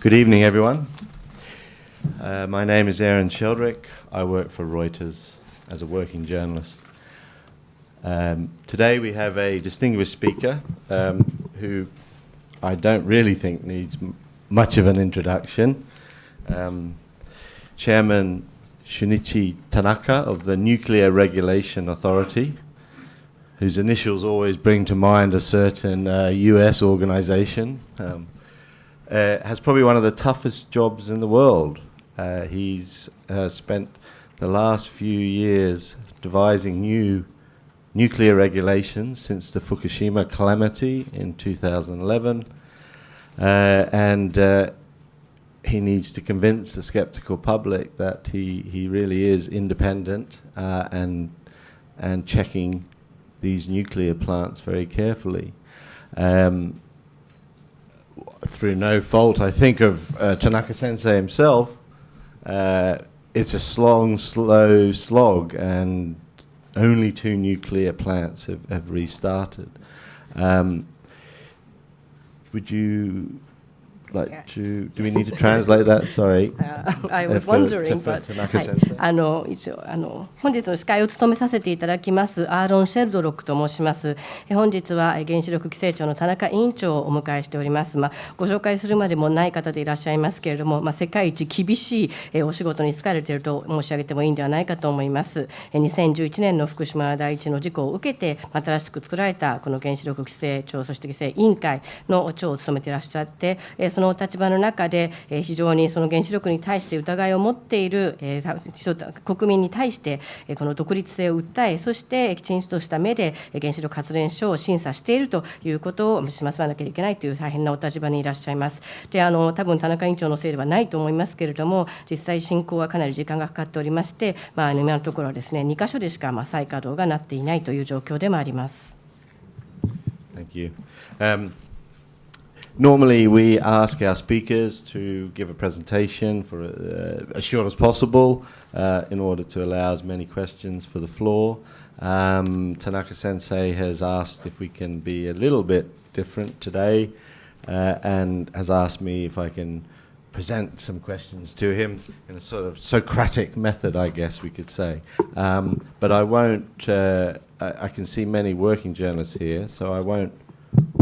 Good evening, everyone. My name is Aaron Sheldrick. I work for Reuters as a working journalist. Today we have a distinguished speaker who I don't really think needs much of an introduction. Chairman Shunichi Tanaka of the Nuclear Regulation Authority, whose initials always bring to mind a certain US organization, has probably one of the toughest jobs in the world. He's spent the last few years devising new nuclear regulations since the Fukushima calamity in 2011, and he needs to convince the skeptical public that he really is independent and checking these nuclear plants very carefully. Through no fault, I think, of Tanaka Sensei himself, it's a long, slow slog, and only 2 nuclear plants have restarted. Would you like to, do we need to translate that? Sorry. I was wondering, but 一応本日の司会を務めさせていただきますアーロン・シェルドロックと申します。本日は原子力規制庁の田中委員長をお迎えしております。ご紹介するまでもない方でいらっしゃいますけれども、世界一厳しいお仕事に就かれていると申し上げてもいいんではないかと思います。2011年の福島第一の事故を受けて新しく作られたこの原子力規制庁、そして規制委員会の長を務めていらっしゃって、その立場の中で非常にその原子力に対して疑いを持っている国民に対してこの独立性を訴え、そしてきちんとした目で原子力発電所を審査しているということを示さなきゃいけないという大変なお立場にいらっしゃいます。で、多分田中委員長のせいではないと思いますけれども、実際進行はかなり時間がかかっておりまして、今のところはですね、2カ所でしか再稼働がなっていないという状況でもあります。Thank you. Normally, we ask our speakers to give a presentation for as short as possible in order to allow as many questions for the floor. Tanaka Sensei has asked if we can be a little bit different today and has asked me if I can present some questions to him in a sort of Socratic method, I guess we could say. But I won't, I can see many working journalists here, so I won't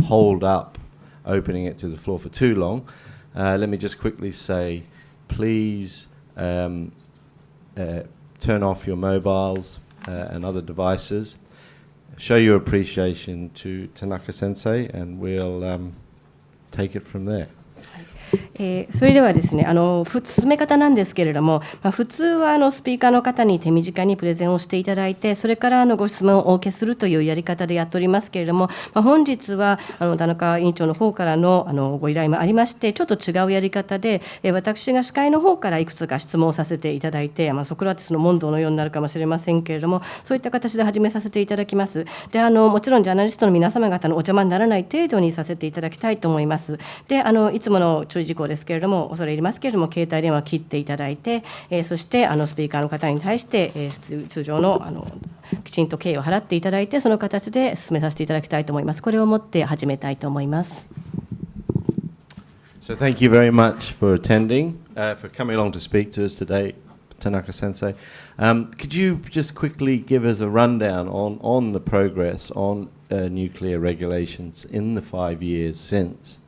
hold up opening it to the floor for too long. Let me just quickly say, please turn off your mobiles and other devices. Show your appreciation to Tanaka Sensei, and we'll take it from there. それではですね、進め方なんですけれども、普通はスピーカーの方に手短にプレゼンをしていただいて、それからご質問をお受けするというやり方でやっておりますけれども、本日は田中委員長の方からのご依頼もありまして、ちょっと違うやり方で、私が司会の方からいくつか質問をさせていただいて、ソクラテスの問答のようになるかもしれませんけれども、そういった形で始めさせていただきます。で、もちろんジャーナリストの皆様方のお邪魔にならない程度にさせていただきたいと思います。で、いつもの注意事項ですけれども、恐れ入りますけれども、携帯電話を切っていただいて、そしてスピーカーの方に対して、通常のきちんと敬意を払っていただいて、その形で進めさせていただきたいと思います。これをもって始めたいと思います。So thank you very much for attending, for coming along to speak to us today, Tanaka Sensei. Could you just quickly give us a rundown on the progress on nuclear regulations in the 5 years since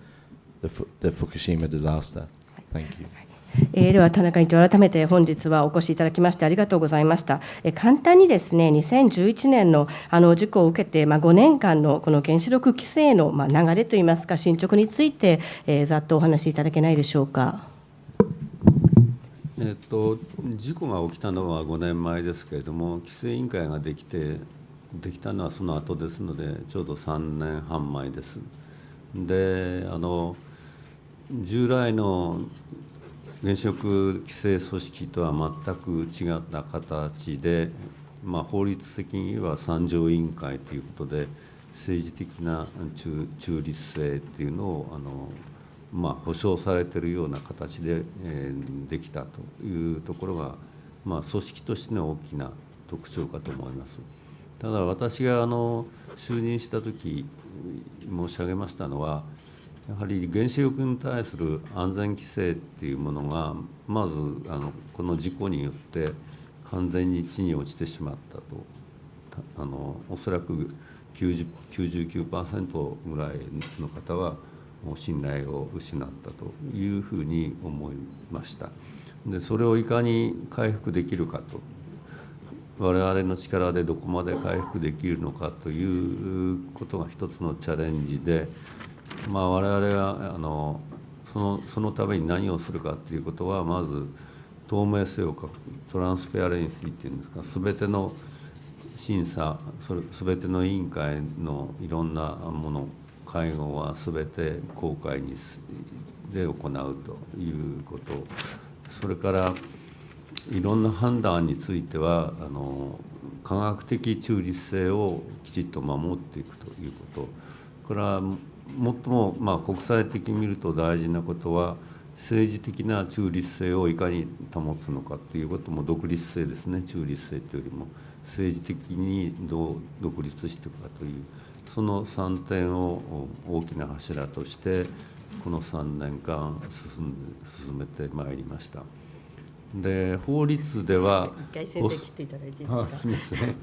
the Fukushima disaster? Thank you. では田中委員長、改めて本日はお越しいただきましてありがとうございました。簡単にですね、2011年の事故を受けて、5年間のこの原子力規制の流れといいますか、進捗について、ざっとお話しいただけないでしょうか。事故が起きたのは5年前ですけれども、規制委員会ができたのはその後ですので、ちょうど3年半前です。で、従来の原子力規制組織とは全く違った形で、法律的には三条委員会ということで、政治的な中立性っていうのを保障されているような形で、できたというところが、組織としての大きな特徴かと思います。ただ私が就任した時申し上げましたのは、やはり原子力に対する安全規制っていうものがまずこの事故によって完全に地に落ちてしまったと、おそらく99% ぐらいの方はもう信頼を失ったというふうに思いました。でそれをいかに回復できるかと、我々の力でどこまで回復できるのかということが一つのチャレンジで、我々がそのために何をするかということは、まず透明性を欠く、トランスペアレンシーっていうんですか、全ての審査、全ての委員会のいろんなもの、会合は全て公開で行うということ、それからいろんな判断については科学的中立性をきちっと守っていくということ、これは最も国際的に見ると大事なことは、政治的な中立性をいかに保つのかということも、独立性ですね、中立性というよりも政治的にどう独立していくかという、その3点を大きな柱としてこの3年間進めてまいりました。で法律では一回先生来ていただいていいですか。すみません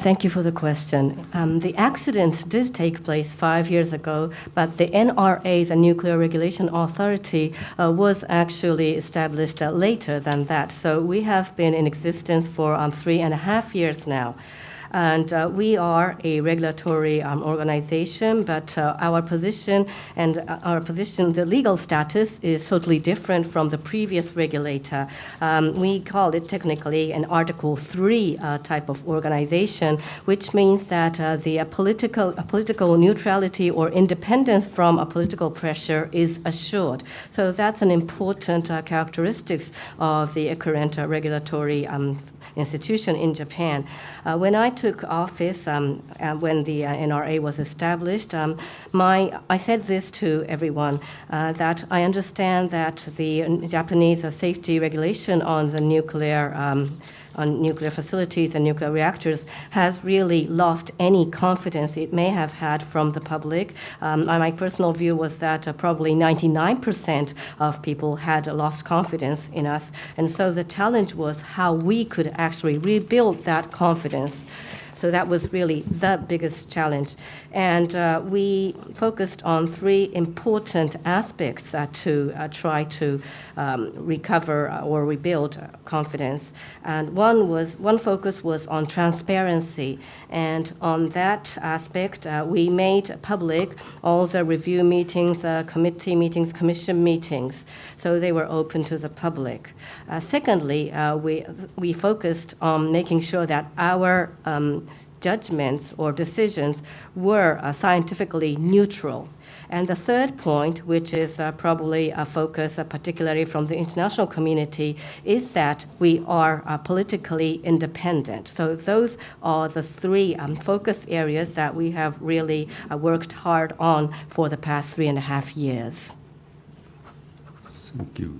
Thank you for the question. The accident did take place 5 years ago, but the NRA, the Nuclear Regulation Authority, was actually established later than that. So we have been in existence for 3.5 years now. And we are a regulatory organization, but our position, the legal status is totally different from the previous regulator. We call it technically an Article 3 type of organization, which means that the political neutrality or independence from a political pressure is assured. So that's an important characteristic of the current regulatory institution in Japan. When I took office, when the NRA was established, I said this to everyone, that I understand that the Japanese safety regulation on the on nuclear facilities and nuclear reactors has really lost any confidence it may have had from the public. My personal view was that probably 99% of people had lost confidence in us. And so the challenge was how we could actually rebuild that confidence. So that was really the biggest challenge. And we focused on 3 important aspects to try to recover or rebuild confidence. And one focus was on transparency. And on that aspect, we made public all the review meetings, committee meetings, commission meetings. So they were open to the public. Secondly, we focused on making sure that our judgments or decisions were scientifically neutral. And the third point, which is probably a focus particularly from the international community, is that we are politically independent. So those are the 3 focus areas that we have really worked hard on for the past 3.5 years. Thank you.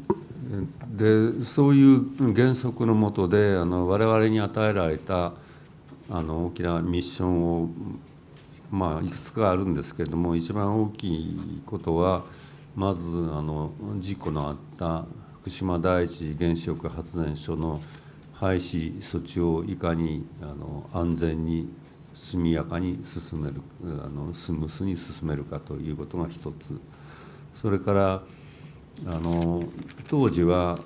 でそういう原則の下で我々に与えられた大きなミッションを、いくつかあるんですけれども、一番大きいことは、まず事故のあった福島第一原子力発電所の廃止措置をいかに安全に速やかに進める、スムースに進めるかということが一つ。それから当時は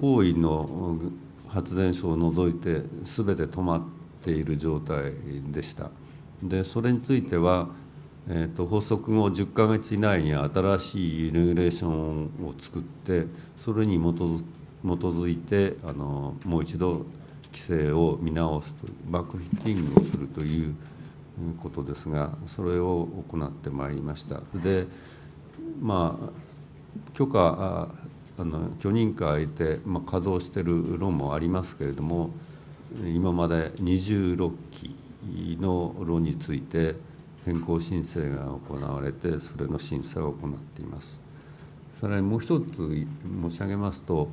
大井の発電所を除いて全て止まっている状態でした。でそれについては、発足後10ヶ月以内に新しいレギュレーションを作って、それに基づいてもう一度規制を見直すというバックフィッティングをするということですが、それを行ってまいりました。で許認可で稼働している炉もありますけれども、今まで26基の炉について変更申請が行われて、それの審査を行っています。さらにもう一つ申し上げますと、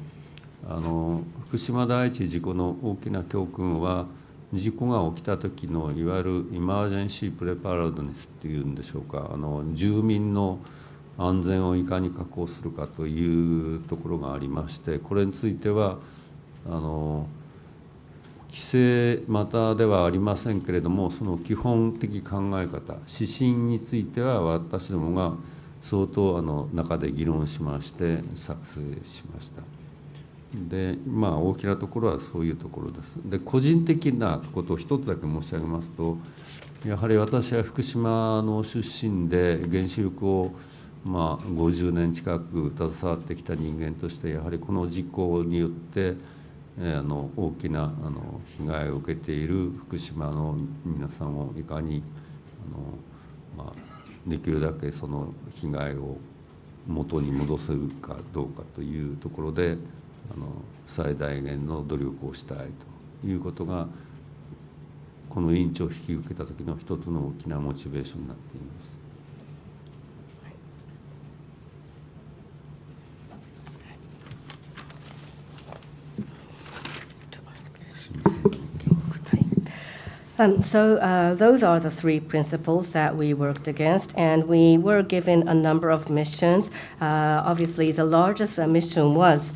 福島第一事故の大きな教訓は、事故が起きた時のいわゆるイマージェンシープレパラードネスっていうんでしょうか、住民の安全をいかに確保するかというところがありまして、これについては規制またではありませんけれども、その基本的考え方、指針については私どもが相当中で議論しまして作成しました。で、大きなところはそういうところです。で、個人的なことを一つだけ申し上げますと、やはり私は福島の出身で原子力を50年近く携わってきた人間として、やはりこの事故によって大きな被害を受けている福島の皆さんをいかにできるだけその被害を元に戻せるかどうかというところで最大限の努力をしたいということが、この委員長を引き受けた時の一つの大きなモチベーションになっています。Those are the three principles that we worked against, and we were given a number of missions. Obviously, the largest mission was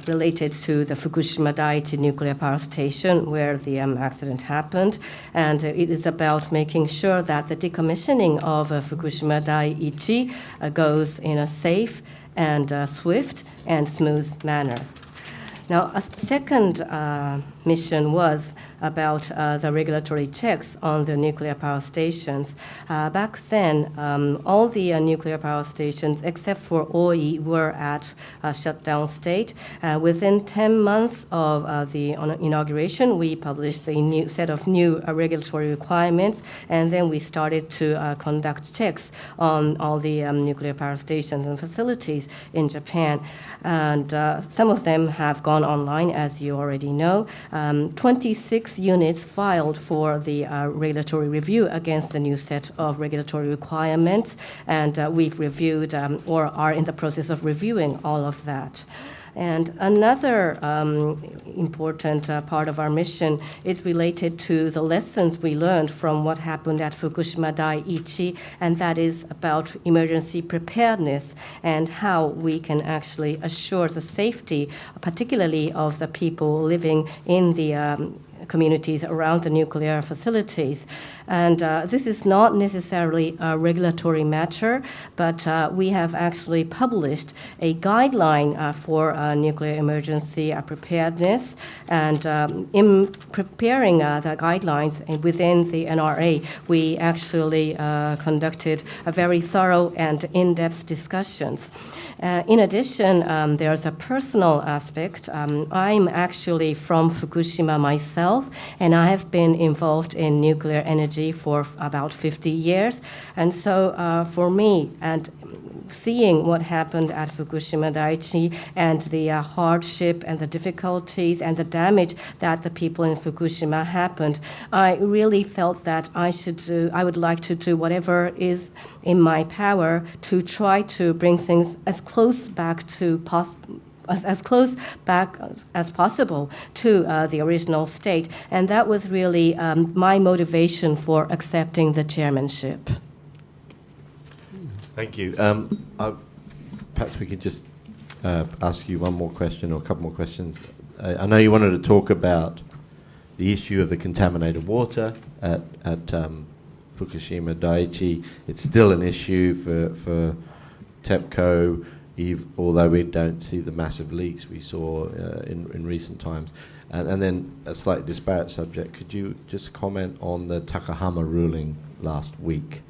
related to the Fukushima Daiichi nuclear power station where the accident happened, and it is about making sure that the decommissioning of Fukushima Daiichi goes in a safe and swift and smooth manner. Now, a second mission was about the regulatory checks on the nuclear power stations. Back then, all the nuclear power stations, except for OE, were at a shutdown state. Within 10 months of the inauguration, we published a new set of new regulatory requirements, and then we started to conduct checks on all the nuclear power stations and facilities in Japan. And some of them have gone online, as you already know. 26 units filed for the regulatory review against the new set of regulatory requirements, and we've reviewed or are in the process of reviewing all of that. And another important part of our mission is related to the lessons we learned from what happened at Fukushima Daiichi, and that is about emergency preparedness and how we can actually assure the safety, particularly of the people living in the communities around the nuclear facilities. And this is not necessarily a regulatory matter, but we have actually published a guideline for nuclear emergency preparedness. And in preparing the guidelines within the NRA, we actually conducted a very thorough and in-depth discussions. In addition, there's a personal aspect. I'm actually from Fukushima myself, and I have been involved in nuclear energy for about 50 years. And so for me, and seeing what happened at Fukushima Daiichi and the hardship and the difficulties and the damage that the people in Fukushima happened, I really felt that I would like to do whatever is in my power to try to bring things as close back as possible to the original state. And that was really my motivation for accepting the chairmanship. Thank you. Perhaps we could just ask you one more question or a couple more questions. I know you wanted to talk about the issue of the contaminated water at Fukushima Daiichi. It's still an issue for TEPCO, although we don't see the massive leaks we saw in recent times. And then a slightly disparate subject, could you just comment on the Takahama ruling last week,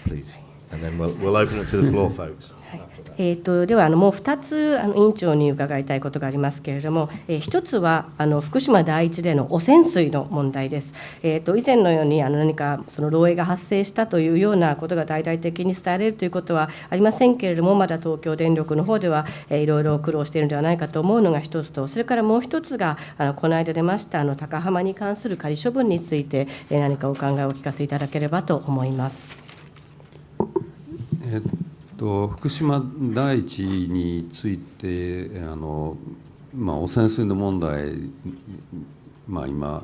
please? And then we'll open it to the floor, folks. ではもう2つ委員長に伺いたいことがありますけれども、1つは福島第一での汚染水の問題です。以前のように何かその漏洩が発生したというようなことが大々的に伝えられるということはありませんけれども、まだ東京電力の方ではいろいろ苦労しているのではないかと思うのが1つと、それからもう1つがこの間出ました高浜に関する仮処分について何かお考えをお聞かせいただければと思います。福島第一について汚染水の問題今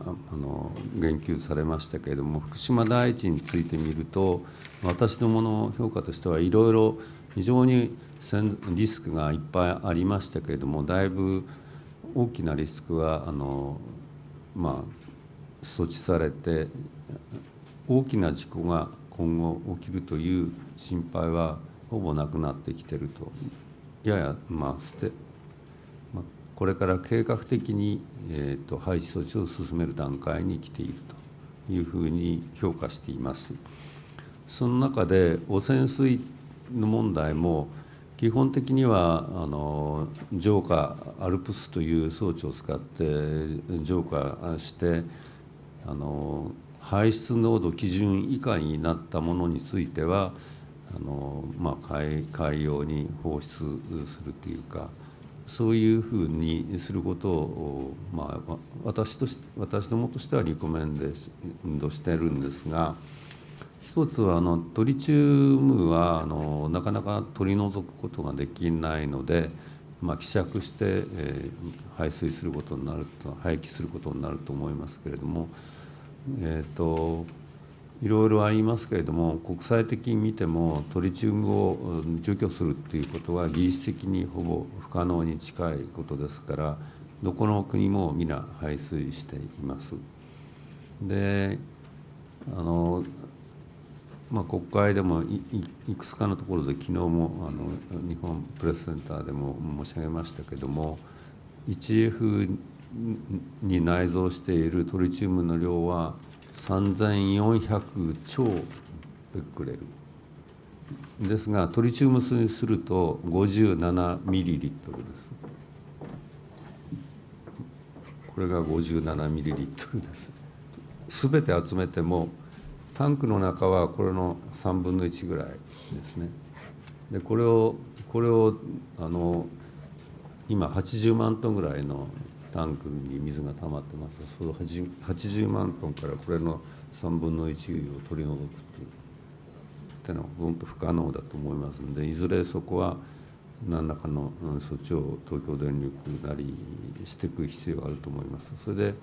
言及されましたけれども、福島第一についてみると、私どもの評価としてはいろいろ非常にリスクがいっぱいありましたけれども、だいぶ大きなリスクは措置されて、大きな事故が今後起きるという心配はほぼなくなってきていると、ややこれから計画的に廃止措置を進める段階に来ているというふうに評価しています。その中で汚染水の問題も基本的には浄化アルプスという装置を使って浄化して排出濃度基準以下になったものについては海洋に放出するというか、そういうふうにすることを、私どもとしてはリコメンドしているんですが、一つはトリチウムはなかなか取り除くことができないので、希釈して排棄することになると思いますけれども、いろいろありますけれども、国際的に見てもトリチウムを除去するということは技術的にほぼ不可能に近いことですから、どこの国も皆排水しています。で国会でもいくつかのところで昨日も日本プレスセンターでも申し上げましたけれども、1F に内蔵しているトリチウムの量は3400兆ベクレルですが、トリチウム水にすると57ミリリットルです。これが57ミリリットルです。すべて集めてもタンクの中はこれの3分の1ぐらいですね。でこれを今80万トンぐらいのタンクに水が溜まってます。その80万トンからこれの3分の1を取り除くというのは本当不可能だと思いますので、いずれそこは何らかの措置を東京電力なりしていく必要があると思います。それで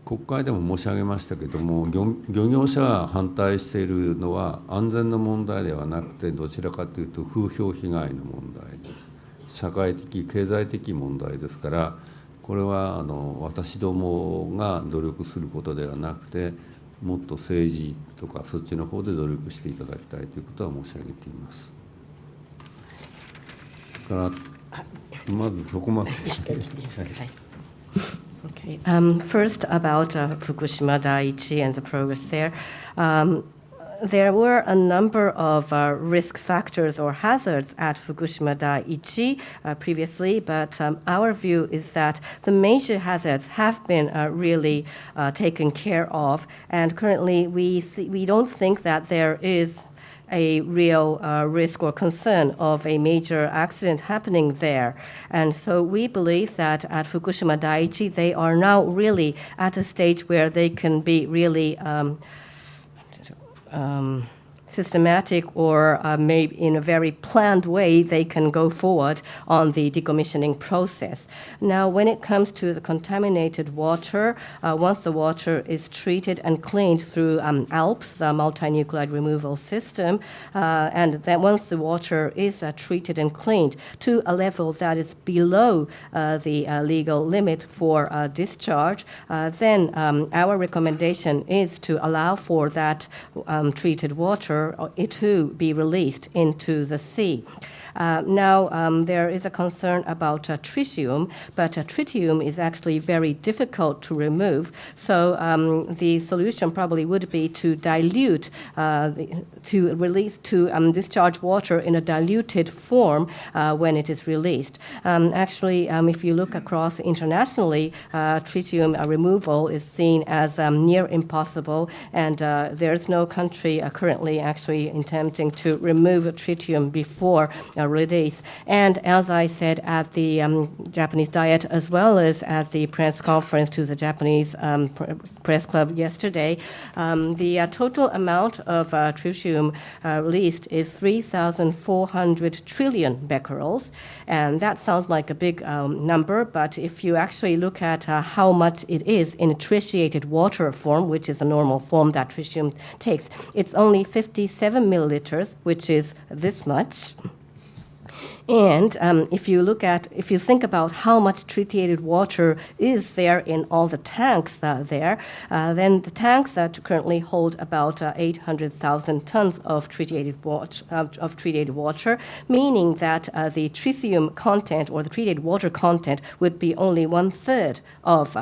国会でも申し上げましたけれども、漁業者が反対しているのは安全の問題ではなくて、どちらかというと風評被害の問題です。社会的経済的問題ですから、これは私どもが努力することではなくて、もっと政治とかそっちの方で努力していただきたいということは申し上げています。からまずそこまで。Okay. First about Fukushima Daiichi and the progress there. There were a number of risk factors or hazards at Fukushima Daiichi previously, but our view is that the major hazards have been really taken care of, and currently we don't think that there is a real risk or concern of a major accident happening there. And so we believe that at Fukushima Daiichi, they are now really at a stage where they can be really systematic or maybe in a very planned way, they can go forward on the decommissioning process. Now, when it comes to the contaminated water, once the water is treated and cleaned through ALPS, the multinuclide removal system, and then once the water is treated and cleaned to a level that is below the legal limit for discharge, then our recommendation is to allow for that treated water it to be released into the sea. Now, there is a concern about tritium, but tritium is actually very difficult to remove. So the solution probably would be to dilute, to discharge water in a diluted form when it is released. Actually, if you look across internationally, tritium removal is seen as near impossible, and there's no country currently actually attempting to remove tritium before release. And as I said at the Japanese Diet, as well as at the press conference to the Japanese press club yesterday, the total amount of tritium released is 3,400 trillion becquerels. And that sounds like a big number, but if you actually look at how much it is in tritiated water form, which is a normal form that tritium takes, it's only 57 milliliters, which is this much. And if you think about how much tritiated water is there in all the tanks there, then the tanks currently hold about 800,000 tons of tritiated water, meaning that the tritium content or the tritiated water content would be only 1/3 of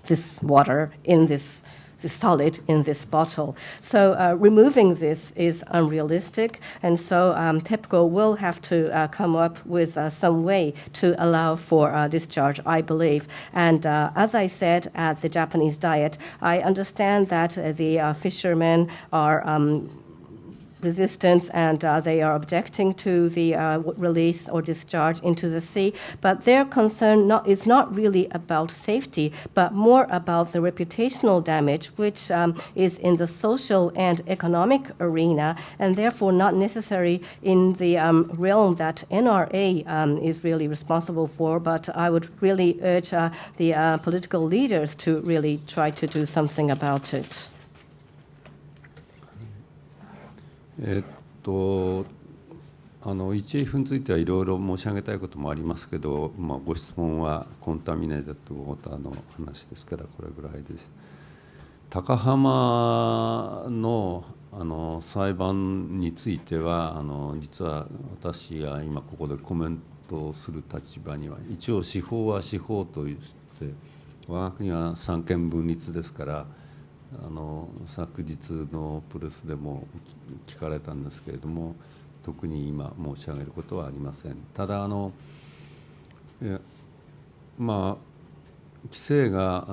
this water in this solid in this bottle. So removing this is unrealistic, and so TEPCO will have to come up with some way to allow for discharge, I believe. And as I said at the Japanese Diet, I understand that the fishermen are resistance and they are objecting to the release or discharge into the sea, but their concern is not really about safety, but more about the reputational damage, which is in the social and economic arena, and therefore not necessary in the realm that NRA is really responsible for. But I would really urge the political leaders to really try to do something about it. 1F についてはいろいろ申し上げたいこともありますけど、ご質問はコンタミネーテッドウォーターの話ですからこれぐらいです。高浜の裁判については実は私が今ここでコメントをする立場には、一応司法は司法といって我が国は三権分立ですから、昨日のプレスでも聞かれたんですけれども、特に今申し上げることはありません。ただ規制が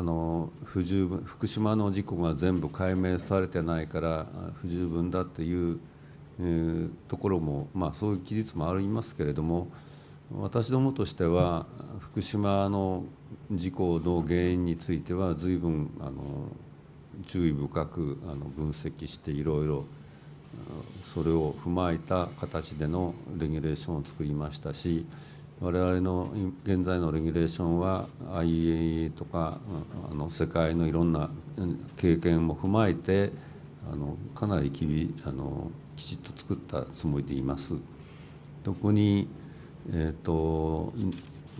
不十分、福島の事故が全部解明されてないから不十分だっていう、ところも、そういう記述もありますけれども、私どもとしては福島の事故の原因については随分注意深く分析していろいろそれを踏まえた形でのレギュレーションを作りましたし、我々の現在のレギュレーションは IAEA とか世界のいろんな経験も踏まえてかなりきちっと作ったつもりでいます。特に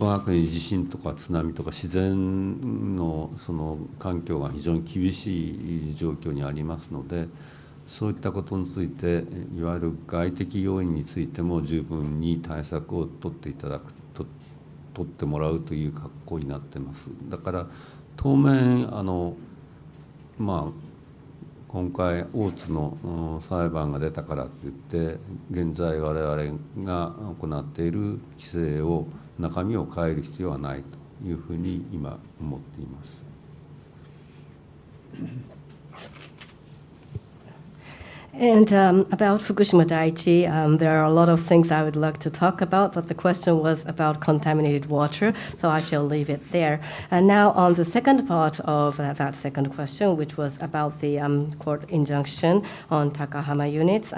我が国地震とか津波とか自然のその環境が非常に厳しい状況にありますので、そういったことについていわゆる外的要因についても十分に対策を取ってもらうという格好になっています。だから当面今回大津の裁判が出たからといって現在我々が行っている規制を中身を変える必要はないというふうに今思っています。And about Fukushima Daiichi, there are a lot of things I would like to talk about, but the question was about contaminated water, so I shall leave it there. And now on the second part of that second question, which was about the court injunction on Takahama units,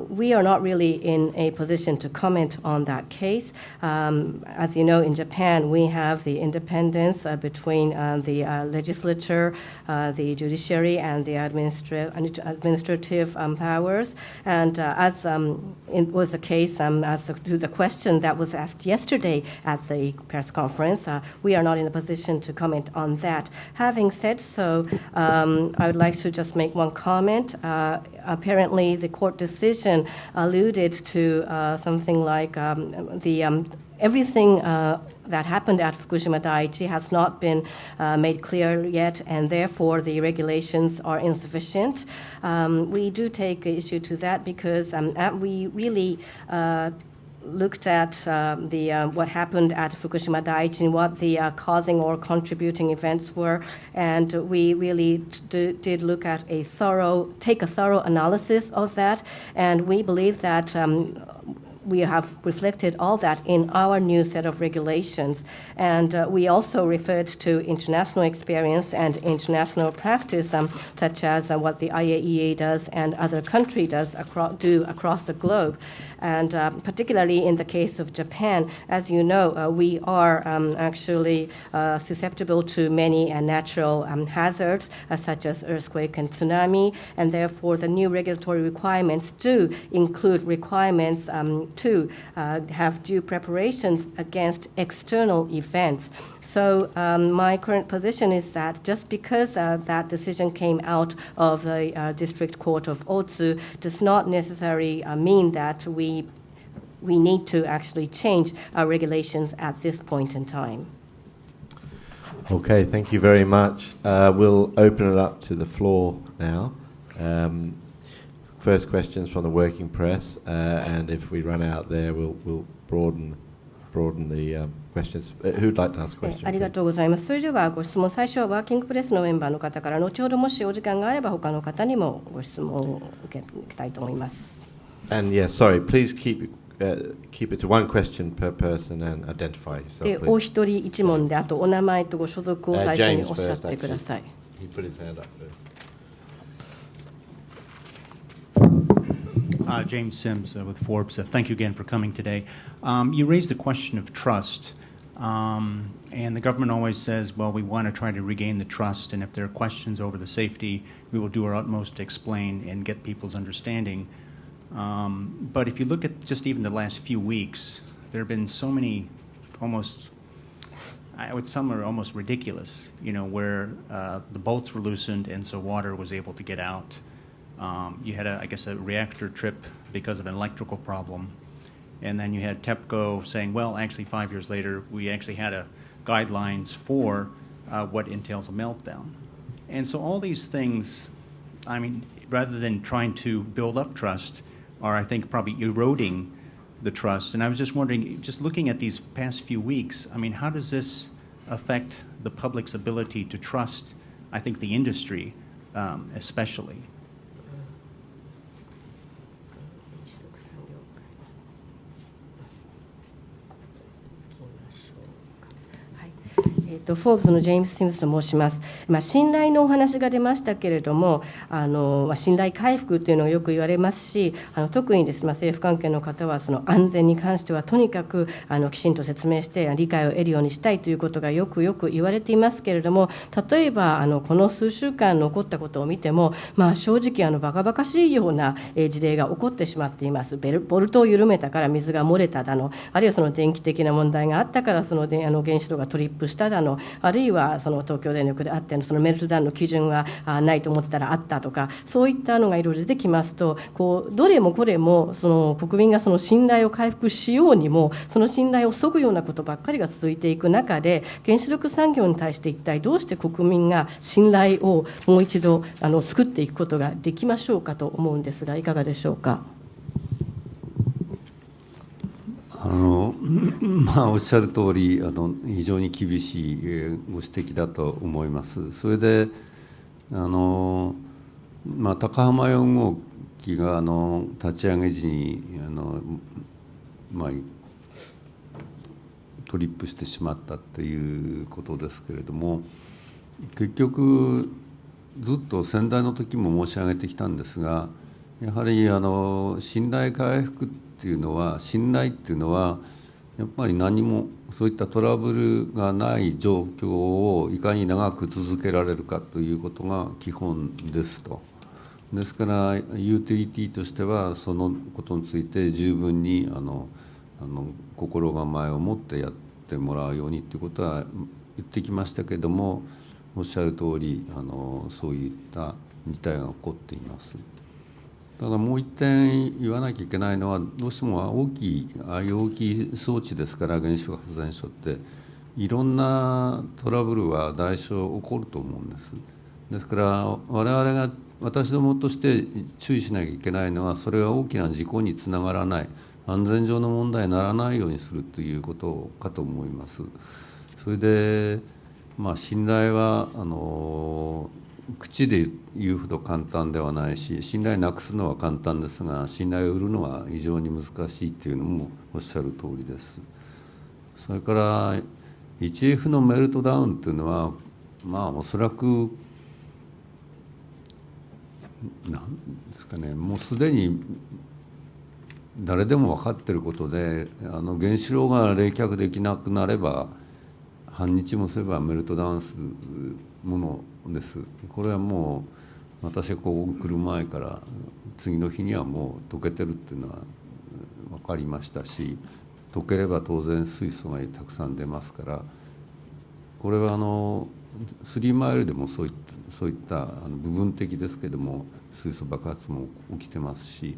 we are not really in a position to comment on that case. As you know, in Japan, we have the independence between the legislature, the judiciary, and the administrative powers, and as it was the case as to the question that was asked yesterday at the press conference, we are not in a position to comment on that. Having said so, I would like to just make one comment. Apparently, the court decision alluded to something like everything that happened at Fukushima Daiichi has not been made clear yet, and therefore the regulations are insufficient. We do take issue to that because we really looked at what happened at Fukushima Daiichi and what the causing or contributing events were, and we really did look at take a thorough analysis of that, and we believe that we have reflected all that in our new set of regulations. And we also referred to international experience and international practice, such as what the IAEA does and other countries do across the globe. And particularly in the case of Japan, as you know, we are actually susceptible to many natural hazards, such as earthquake and tsunami, and therefore the new regulatory requirements do include requirements to have due preparations against external events. So my current position is that just because that decision came out of the District Court of Otsu does not necessarily mean that we need to actually change our regulations at this point in time. Okay, thank you very much. We'll open it up to the floor now. First questions from the working press, and if we run out there, we'll broaden the questions. Who'd like to ask questions? ありがとうございます。それではご質問、最初はワーキングプレスのメンバーの方から、後ほどもしお時間があれば他の方にもご質問を受けたいと思います。And yes, sorry, please keep it to one question per person and identify yourself. で、お一人一問で、あとお名前とご所属を最初におっしゃってください。He put his hand up first. James Sims with Forbes. Thank you again for coming today. You raised the question of trust, and the government always says, well, we want to try to regain the trust, and if there are questions over the safety, we will do our utmost to explain and get people's understanding. But if you look at just even the last few weeks, there have been so many some are almost ridiculous, where the bolts were loosened and so water was able to get out. You had, a reactor trip because of an electrical problem. And then you had TEPCO saying, well, actually 5 years later, we actually had guidelines for what entails a meltdown. And so all these things, rather than trying to build up trust, are, I think, probably eroding the trust. And I was just wondering, just looking at these past few weeks, how does this affect the public's ability to trust, I think, the industry especially?フォーブスのジェームス・シムズと申します。信頼のお話が出ましたけれども、信頼回復というのがよく言われますし、特にですね、政府関係の方はその安全に関してはとにかくきちんと説明して理解を得るようにしたいということがよく言われていますけれども、例えばこの数週間の起こったことを見ても、正直バカバカしいような事例が起こってしまっています。ボルトを緩めたから水が漏れただの、あるいはその電気的な問題があったからその原子炉がトリップしただの、あるいはその東京電力であってそのメルトダウンの基準がないと思ってたらあったとか、そういったのがいろいろ出てきますと、どれもこれもその国民がその信頼を回復しようにもその信頼を削ぐようなことばっかりが続いていく中で、原子力産業に対して一体どうして国民が信頼をもう一度作っていくことができましょうかと思うんですが、いかがでしょうか。おっしゃる通り非常に厳しいご指摘だと思います。それで高浜4号機が立ち上げ時にトリップしてしまったということですけれども、結局ずっと先代の時も申し上げてきたんですが、やはり信頼回復っていうのは、信頼っていうのはやっぱり何もそういったトラブルがない状況をいかに長く続けられるかということが基本ですと。ですからユーティリティとしてはそのことについて十分に心構えを持ってやってもらうようにということは言ってきましたけれども、おっしゃる通りそういった事態が起こっています。ただもう一点言わなきゃいけないのは、どうしても大きい装置ですから、原子力発電所っていろんなトラブルは代償起こると思うんです。ですから私どもとして注意しなきゃいけないのは、それが大きな事故につながらない、安全上の問題にならないようにするということかと思います。それで、信頼は口で言うほど簡単ではないし、信頼なくすのは簡単ですが、信頼を売るのは非常に難しいというのもおっしゃる通りです。それから1F のメルトダウンというのは、おそらくなんですかね、もうすでに誰でも分かっていることで、原子炉が冷却できなくなれば半日もすればメルトダウンするものです。これはもう私がここに来る前から次の日にはもう溶けてるっていうのは分かりましたし、溶ければ当然水素がたくさん出ますから、これは3マイルでもそういった部分的ですけども水素爆発も起きてますし、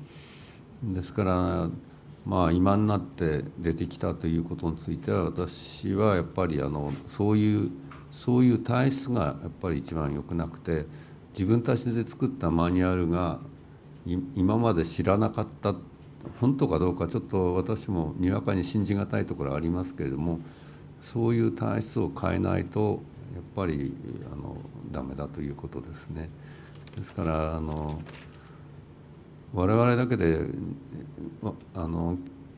ですから今になって出てきたということについては、私はやっぱりそういう体質がやっぱり一番良くなくて、自分たちで作ったマニュアルが今まで知らなかった、本当かどうかちょっと私もにわかに信じがたいところはありますけれども、そういう体質を変えないとやっぱりダメだということですね。ですから我々だけで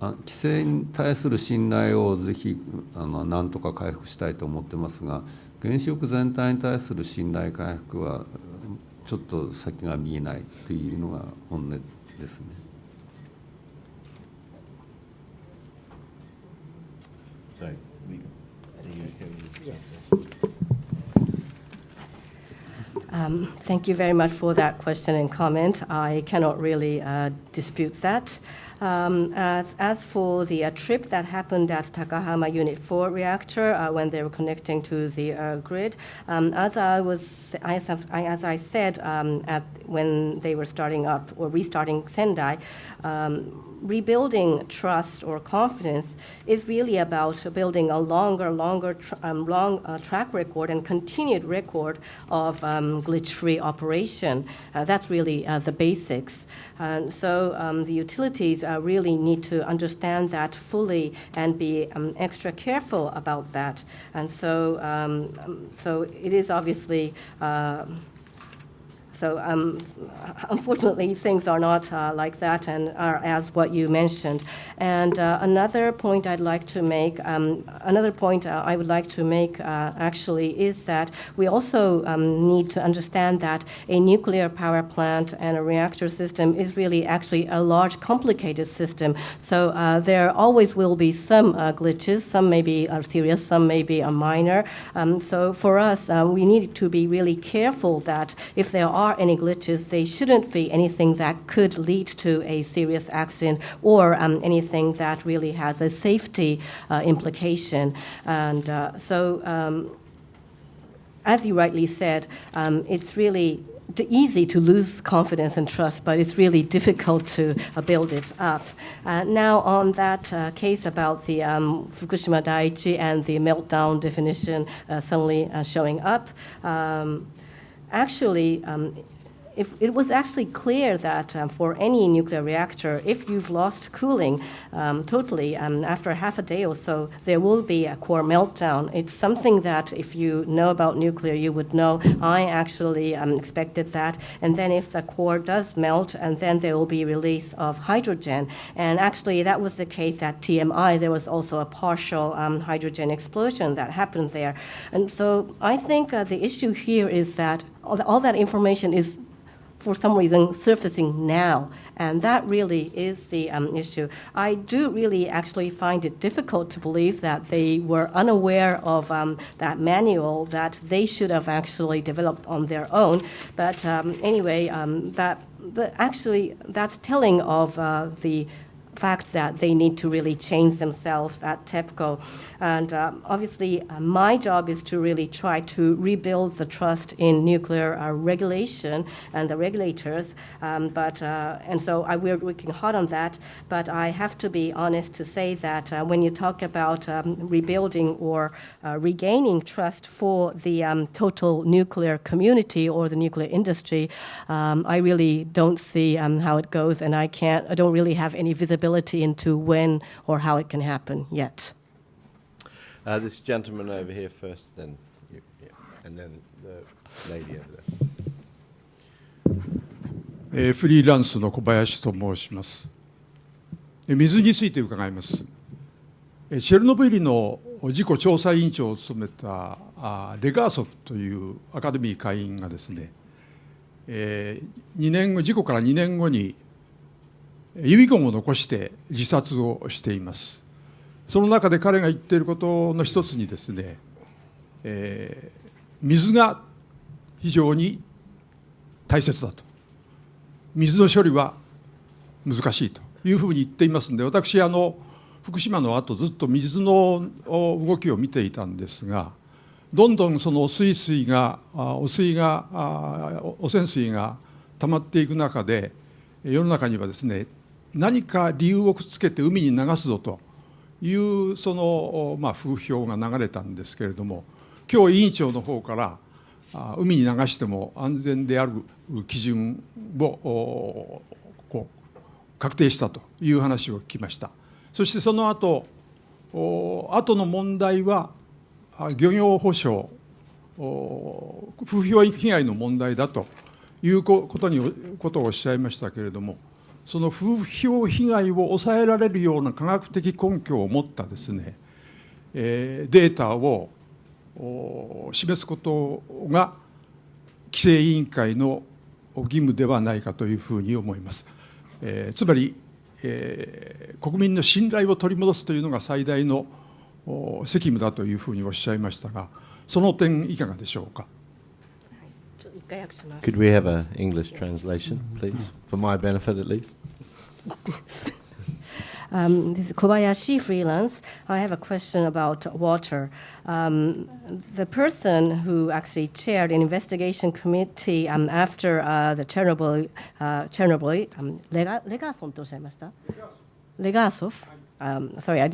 規制に対する信頼をぜひなんとか回復したいと思ってますが、原子力全体に対する信頼回復はちょっと先が見えないというのが本音ですね。Sorry. Yes. Thank you very much for that question and comment. I cannot really dispute that. As for the trip that happened at Takahama Unit 4 reactor when they were connecting to the grid, as I said when they were starting up or restarting Sendai, rebuilding trust or confidence is really about building a long track record and continued record of glitch-free operation. That's really the basics. So the utilities really need to understand that fully and be extra careful about that. And so it is obviously. Unfortunately, things are not like that and are as what you mentioned. And another point I would like to make actually is that we also need to understand that a nuclear power plant and a reactor system is really actually a large, complicated system. So there always will be some glitches. Some may be serious, some may be minor. So for us, we need to be really careful that if there are any glitches, they shouldn't be anything that could lead to a serious accident or anything that really has a safety implication. And as you rightly said, it's really easy to lose confidence and trust, but it's really difficult to build it up. Now, on that case about the Fukushima Daiichi and the meltdown definition suddenly showing up, actually, if it was actually clear that for any nuclear reactor, if you've lost cooling totally after half a day or so, there will be a core meltdown. It's something that if you know about nuclear, you would know. I actually expected that. And then if the core does melt, and then there will be release of hydrogen. And actually, that was the case at TMI. There was also a partial hydrogen explosion that happened there. And so I think the issue here is that all that information is for some reason surfacing now, and that really is the issue. I do really actually find it difficult to believe that they were unaware of that manual that they should have actually developed on their own. But anyway, that's telling of the fact that they need to really change themselves at TEPCO. And obviously, my job is to really try to rebuild the trust in nuclear regulation and the regulators. And so we're working hard on that. But I have to be honest to say that when you talk about rebuilding or regaining trust for the total nuclear community or the nuclear industry, I really don't see how it goes, and I don't really have any visibility visibility into when or how it can happen yet. This gentleman over here first, then you, yeah, and then the lady over there. フリーランスの小林と申します。水について伺います。チェルノブイリの事故調査委員長を務めたレガーソフというアカデミー会員がですね、2年後、事故から2年後に遺言を残して自殺をしています。その中で彼が言っていることの一つにですね、水が非常に大切だと、水の処理は難しいというふうに言っていますので、私福島の後ずっと水の動きを見ていたんですが、どんどんその汚染水が溜まっていく中で、世の中にはですね、何か理由をつけて海に流すぞというその風評が流れたんですけれども、今日委員長の方から海に流しても安全である基準を確定したという話を聞きました。そしてその後の問題は漁業保障、風評被害の問題だということをおっしゃいましたけれども、その風評被害を抑えられるような科学的根拠を持ったですね、データを示すことが規制委員会の義務ではないかというふうに思います。つまり国民の信頼を取り戻すというのが最大の責務だというふうにおっしゃいましたが、その点いかがでしょうか。Could we have an English translation, please, for my benefit at least? This is Kobayashi freelance. I have a question about water. The person who actually chaired an investigation committee after the Chernobyl, Legasov とおっしゃいました？ Legasov. Sorry, I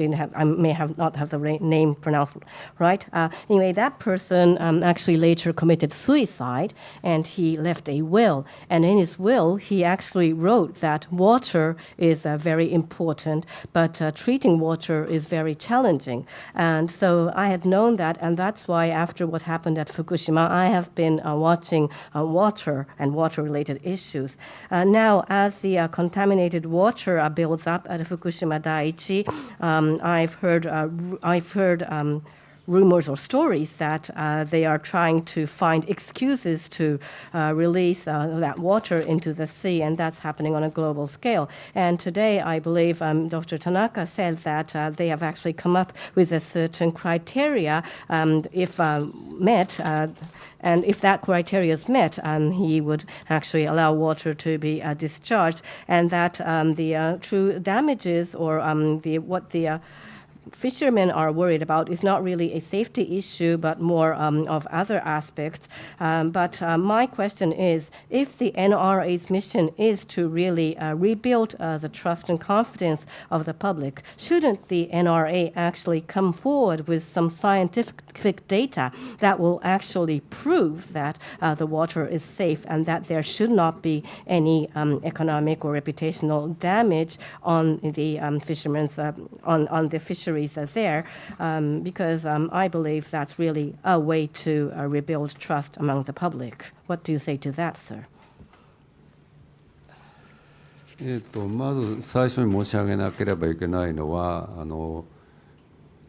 may not have the name pronounced right. Anyway, that person actually later committed suicide, and he left a will. And in his will, he actually wrote that water is very important, but treating water is very challenging. And so I had known that, and that's why after what happened at Fukushima, I have been watching water and water-related issues. Now, as the contaminated water builds up at Fukushima Daiichi, I've heard rumors or stories that they are trying to find excuses to release that water into the sea, and that's happening on a global scale. And today, I believe Dr. Tanaka said that they have actually come up with a certain criteria, if met, and if that criteria is met, he would actually allow water to be discharged, and that the true damages or what the fishermen are worried about is not really a safety issue, but more of other aspects. But my question is, if the NRA's mission is to really rebuild the trust and confidence of the public, shouldn't the NRA actually come forward with some scientific data that will actually prove that the water is safe and that there should not be any economic or reputational damage on the fishermen's on the fisheries there, because I believe that's really a way to rebuild trust among the public. What do you say to that, sir? まず最初に申し上げなければいけないのは、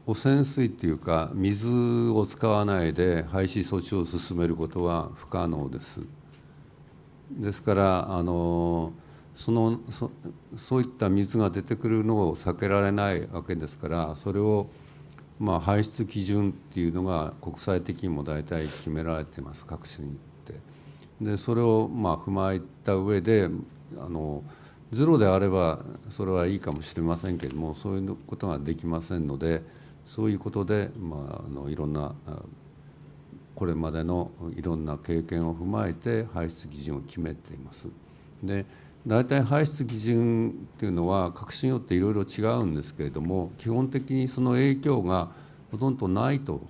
汚染水っていうか水を使わないで排水措置を進めることは不可能です。ですからそういった水が出てくるのを避けられないわけですから、それを排出基準っていうのが国際的にも大体決められています、各種によって。でそれを踏まえた上でゼロであればそれはいいかもしれませんけれども、そういうことができませんので、そういうことで、いろんなこれまでのいろんな経験を踏まえて排出基準を決めています。で大体排出基準っていうのは各種によっていろいろ違うんですけれども、基本的にその影響がほとんどないと、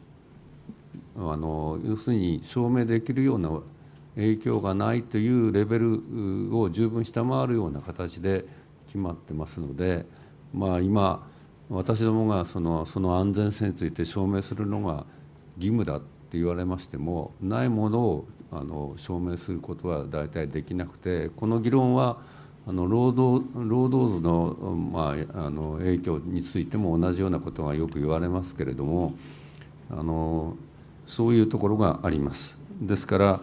要するに証明できるような影響がないというレベルを十分下回るような形で決まってますので、今私どもがその安全性について証明するのが義務だって言われましても、ないものを証明することは大体できなくて、この議論は労働図の、影響についても同じようなことがよく言われますけれども、そういうところがあります。ですから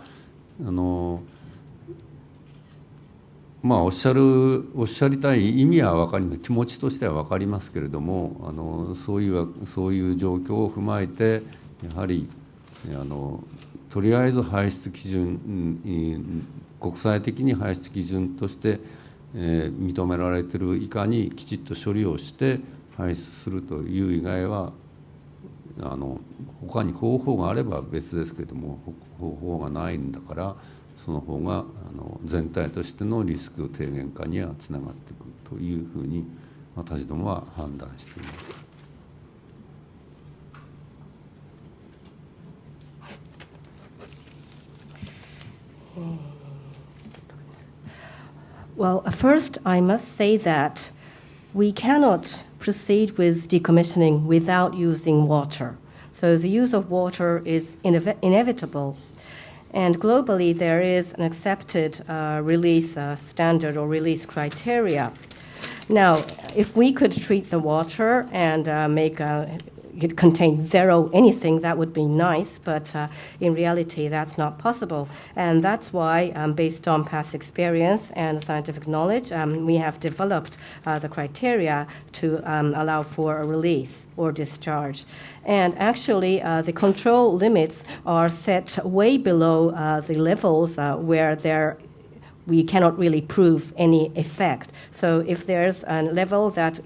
おっしゃりたい意味は分かります、気持ちとしては分かりますけれども、そういう状況を踏まえて、やはりとりあえず排出基準、国際的に排出基準として認められている以下にきちっと処理をして排出するという以外は、他に方法があれば別ですけれども、方法がないんだから、その方が全体としてのリスク低減化にはつながっていくというふうに私どもは判断しています。Well, first I must say that we cannot proceed with decommissioning without using water. So the use of water is inevitable. And globally, there is an accepted release standard or release criteria. Now, if we could treat the water and make it contain zero anything, that would be nice, but in reality, that's not possible. And that's why, based on past experience and scientific knowledge, we have developed the criteria to allow for a release or discharge. And actually, the control limits are set way below the levels where we cannot really prove any effect. So if there's a level that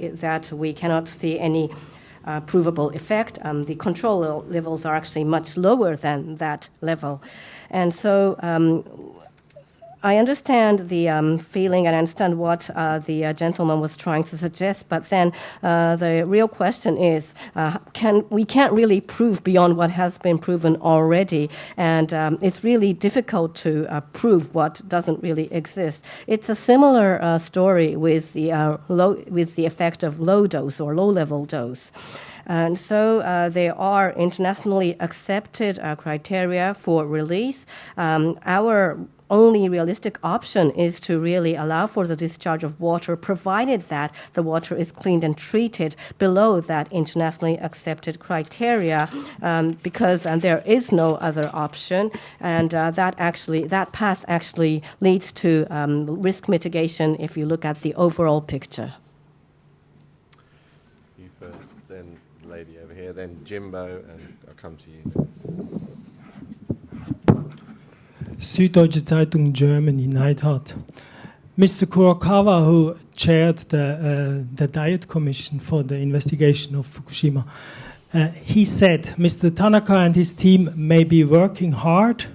we cannot see any provable effect, the control levels are actually much lower than that level. And so I understand the feeling and I understand what the gentleman was trying to suggest, but then the real question is, we can't really prove beyond what has been proven already, and it's really difficult to prove what doesn't really exist. It's a similar story with the effect of low dose or low-level dose. And so there are internationally accepted criteria for release. Our only realistic option is to really allow for the discharge of water, provided that the water is cleaned and treated below that internationally accepted criteria, because there is no other option, and that path actually leads to risk mitigation if you look at the overall picture. You first, then the lady over here, then Jimbo, and I'll come to you. Süddeutsche Zeitung Germany, Neidhardt. Mr. Kurokawa, who chaired the Diet Commission for the investigation of Fukushima, he said, Mr. Tanaka and his team may be working hard,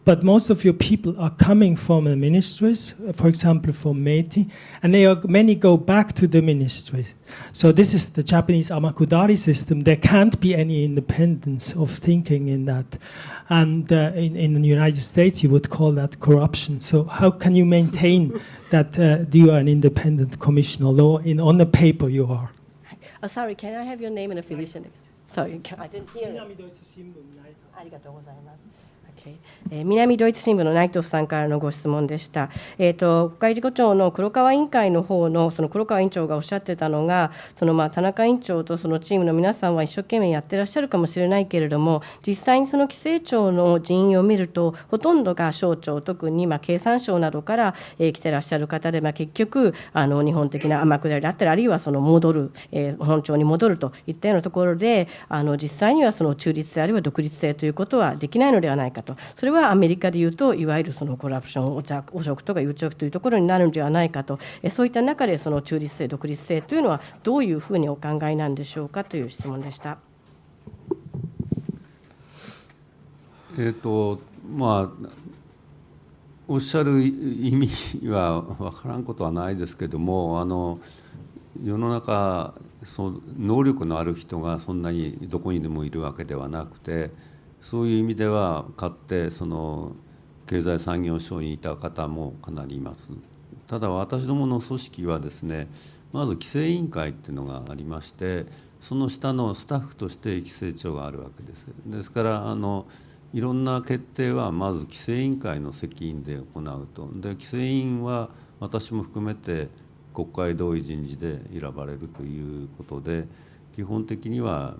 but most of your people are coming from the ministries, for example, from Meiji, and many go back to the ministries. So this is the Japanese Amakudari system. There can't be any independence of thinking in that. And in the United States, you would call that corruption. So how can you maintain that you are an independent commission, although on the paper you are? Sorry, can I have your name and affiliation? Sorry, I didn't hear it. ありがとうございます。南ドイツ新聞の内藤さんからのご質問でした。国会事務長の黒川委員会の方のその黒川委員長がおっしゃってたのが、田中委員長とそのチームの皆さんは一生懸命やってらっしゃるかもしれないけれども、実際にその規制庁の人員を見ると、ほとんどが省庁、特に経産省などから来てらっしゃる方で、結局日本的な天下りだったり、あるいは戻る、本庁に戻るといったようなところで、実際には中立性あるいは独立性ということはできないのではないかと。それはアメリカでいうといわゆるコラプション、汚職とか癒着というところになるのではないかと、そういった中で中立性、独立性というのはどういうふうにお考えなんでしょうかという質問でした。おっしゃる意味は分からんことはないですけども、世の中能力のある人がそんなにどこにでもいるわけではなくて、そういう意味ではかつて経済産業省にいた方もかなりいます。ただ私どもの組織はですね、まず規制委員会っていうのがありまして、その下のスタッフとして規制庁があるわけです。ですからいろんな決定はまず規制委員会の責任で行うと。で規制委員は私も含めて国会同意人事で選ばれるということで、基本的には、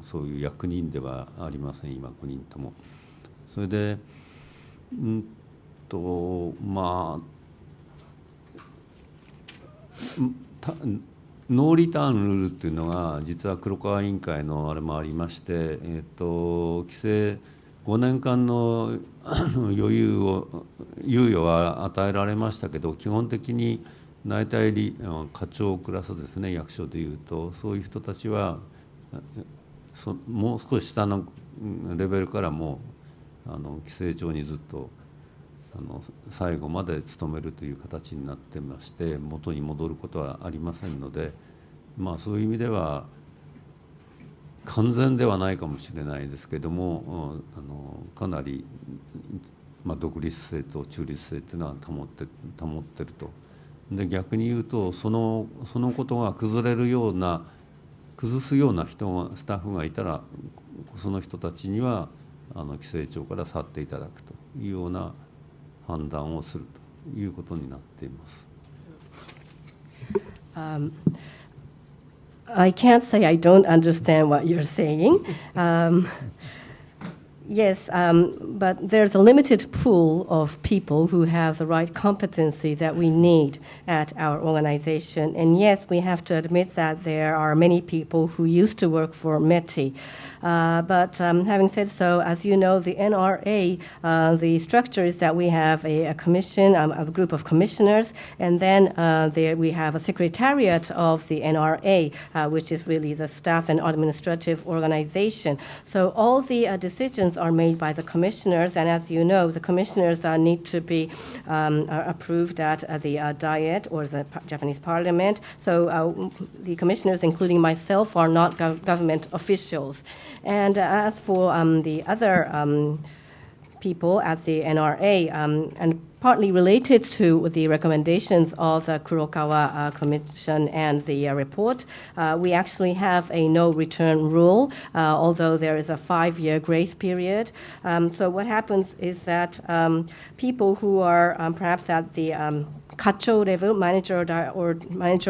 そういう役人ではありません、今5人とも。それでノーリターンルールっていうのが実は黒川委員会のあれもありまして、規制5年間の猶予は与えられましたけど、基本的に大体課長クラスですね、役所でいうと、そういう人たちはもう少し下のレベルからも規制庁にずっと最後まで務めるという形になってまして、元に戻ることはありませんので、そういう意味では完全ではないかもしれないですけれども、かなり、独立性と中立性というのは保ってると。で逆に言うとそのことが崩すようなスタッフがいたら、その人たちには規制庁から去っていただくというような判断をするということになっています。I can't say I don't understand what you're saying. Yes, but there's a limited pool of people who have the right competency that we need at our organization. And yes, we have to admit that there are many people who used to work for METI. But having said so, as you know, the NRA, the structure is that we have a commission, a group of commissioners, and then there we have a secretariat of the NRA, which is really the staff and administrative organization. So all the decisions are made by the commissioners, and as you know, the commissioners need to be approved at the Diet or the Japanese Parliament. So the commissioners, including myself, are not government officials. And as for the other people at the NRA, and partly related to the recommendations of the Kurokawa Commission and the report, we actually have a no-return rule, although there is a 5-year grace period. So what happens is that people who are perhaps at the kacho level, manager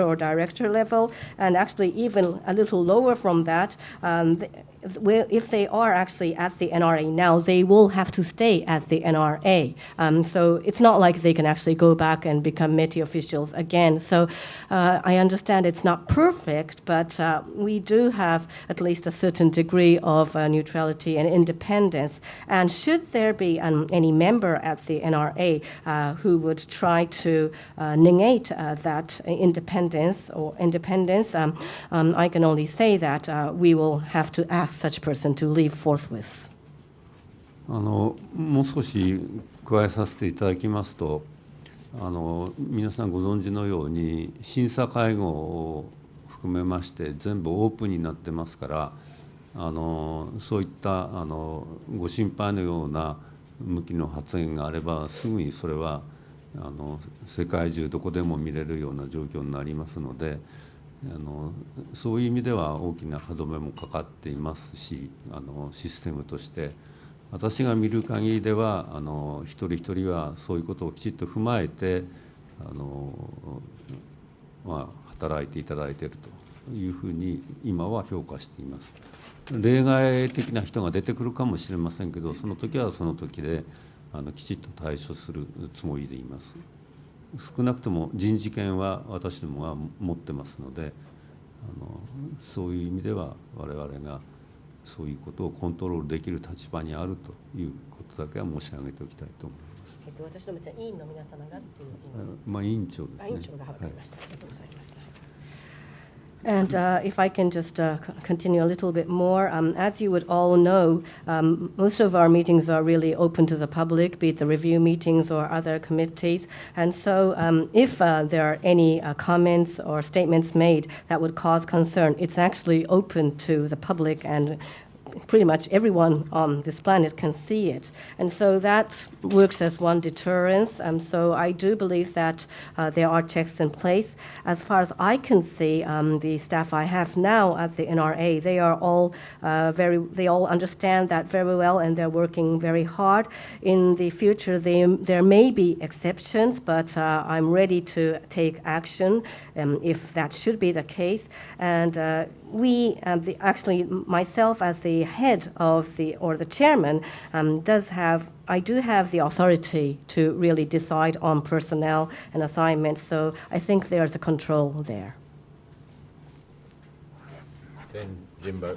or director level, and actually even a little lower from that, if they are actually at the NRA now, they will have to stay at the NRA. So it's not like they can actually go back and become METI officials again. So I understand it's not perfect, but we do have at least a certain degree of neutrality and independence. And should there be any member at the NRA who would try to negate that independence, I can only say that we will have to ask such person to leave forthwith. もう少し加えさせていただきますと、皆さんご存知のように審査会合を含めまして全部オープンになってますから、そういったご心配のような向きの発言があればすぐにそれは世界中どこでも見れるような状況になりますので、そういう意味では大きな歯止めもかかっていますし、システムとして私が見る限りでは一人一人はそういうことをきちっと踏まえて働いていただいているというふうに今は評価しています。例外的な人が出てくるかもしれませんけど、その時はその時できちっと対処するつもりでいます。少なくとも人事権は私どもが持ってますので、そういう意味では我々がそういうことをコントロールできる立場にあるということだけは申し上げておきたいと思います。私の委員の皆様がっていう委員長ですね。委員長が分かりました。ありがとうございます。And if I can just continue a little bit more, as you would all know, most of our meetings are really open to the public, be it the review meetings or other committees. And so if there are any comments or statements made that would cause concern, it's actually open to the public and pretty much everyone on this planet can see it. And so that works as one deterrence. So I do believe that there are checks in place. As far as I can see, the staff I have now at the NRA, they are all they all understand that very well, and they're working very hard. In the future, there may be exceptions, but I'm ready to take action if that should be the case. And actually, myself as the head of the chairman I do have the authority to really decide on personnel and assignments. So I think there's a control there. Then Jimbo.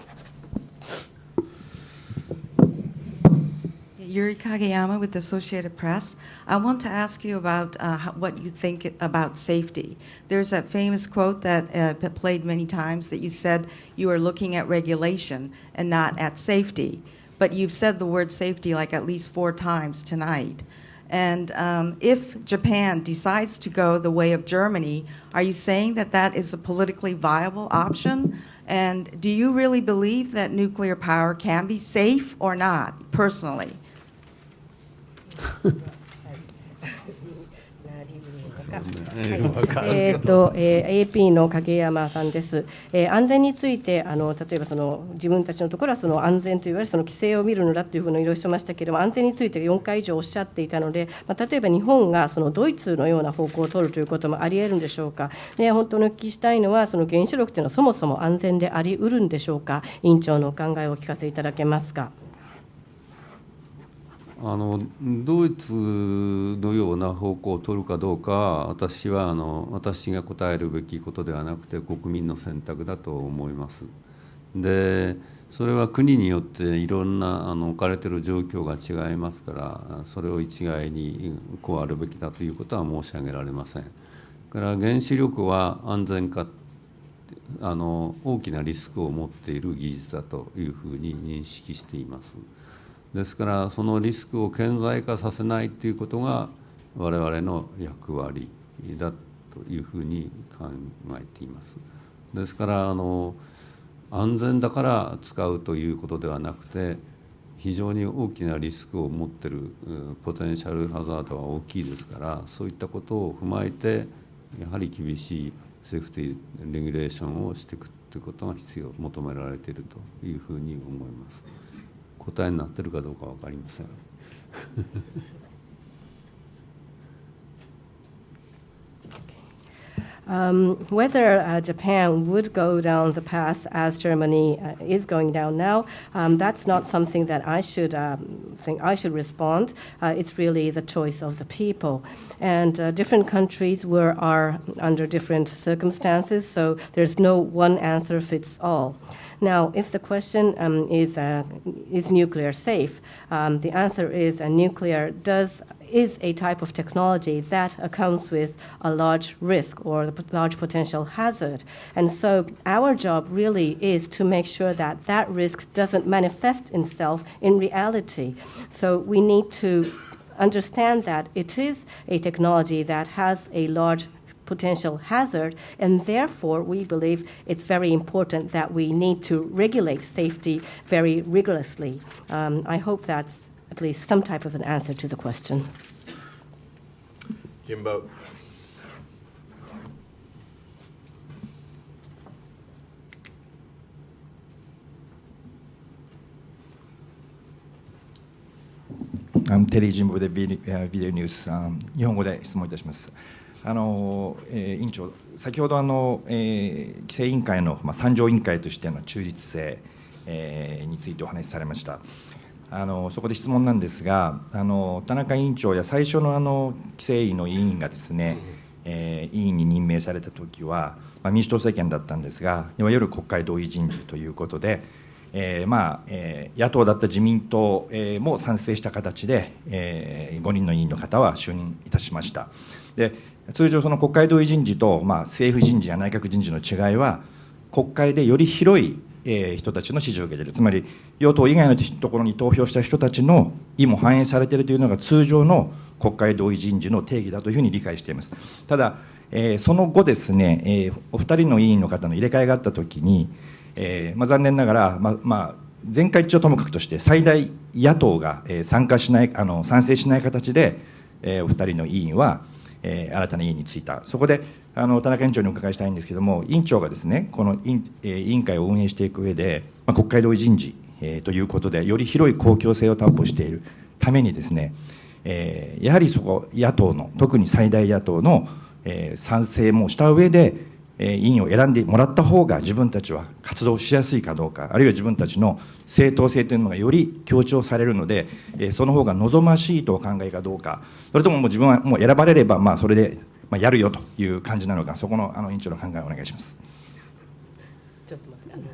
Yuri Kageyama with the Associated Press. I want to ask you about what you think about safety. There's that famous quote that played many times that you said you are looking at regulation and not at safety. But you've said the word safety like at least 4 times tonight. And if Japan decides to go the way of Germany, are you saying that that is a politically viable option? And do you really believe that nuclear power can be safe or not, personally? AP の影山さんです。安全について例えば自分たちのところは安全といわれる規制を見るのだというふうにいろいろしてましたけれども、安全について4回以上おっしゃっていたので、例えば日本がドイツのような方向を取るということもあり得るんでしょうか。で、本当にお聞きしたいのは原子力というのはそもそも安全であり得るんでしょうか。委員長のお考えをお聞かせいただけますか。ドイツのような方向を取るかどうかは私が答えるべきことではなくて国民の選択だと思います。でそれは国によっていろんな置かれている状況が違いますから、それを一概にこうあるべきだということは申し上げられません。から原子力は安全か大きなリスクを持っている技術だというふうに認識しています。ですからそのリスクを顕在化させないということが我々の役割だというふうに考えています。ですから安全だから使うということではなくて、非常に大きなリスクを持っているポテンシャルハザードは大きいですから、そういったことを踏まえてやはり厳しいセーフティーレギュレーションをしていくということが求められているというふうに思います。答えになっているかどうか分かりません。Whether Japan would go down the path as Germany is going down now, that's not something that I should think I should respond. It's really the choice of the people, and different countries are under different circumstances, so there's no one answer fits all. Now, if the question is nuclear safe, the answer is nuclear is a type of technology that comes with a large risk or a large potential hazard. And so our job really is to make sure that that risk doesn't manifest itself in reality. So we need to understand that it is a technology that has a large potential hazard, and therefore we believe it's very important that we need to regulate safety very rigorously. I hope that's at least some type of an answer to the question. Jimbo. Terry Jimbo でビデオニュース、日本語で質問いたします。委員長、先ほど規制委員会の参上委員会としての中立性、についてお話しされました。そこで質問なんですが、田中委員長や最初の規制委の委員がですね、委員に任命されたときは、民主党政権だったんですが、いわゆる国会同意人事ということで、野党だった自民党も賛成した形で、5人の委員の方は就任いたしました。で通常その国会同意人事と、政府人事や内閣人事の違いは、国会でより広い人たちの支持を受けている、つまり与党以外のところに投票した人たちの意も反映されているというのが通常の国会同意人事の定義だというふうに理解しています。ただ、その後ですね、お二人の委員の方の入れ替えがあったときに、残念ながら、全会一致をともかくとして最大野党が賛成しない形でお二人の委員は新たな委員に就いた。そこで田中委員長にお伺いしたいんですけれども、委員長がですね、この委員会を運営していく上で、国会同意人事ということでより広い公共性を担保しているためにですね、やはりそこ野党の特に最大野党の賛成もした上で委員を選んでもらった方が自分たちは活動しやすいかどうか、あるいは自分たちの正当性というのがより強調されるので、その方が望ましいとお考えかどうか、それとも自分はもう選ばれればそれでやるよという感じなのか、そこの委員長の考えをお願いします。ちょっと待って。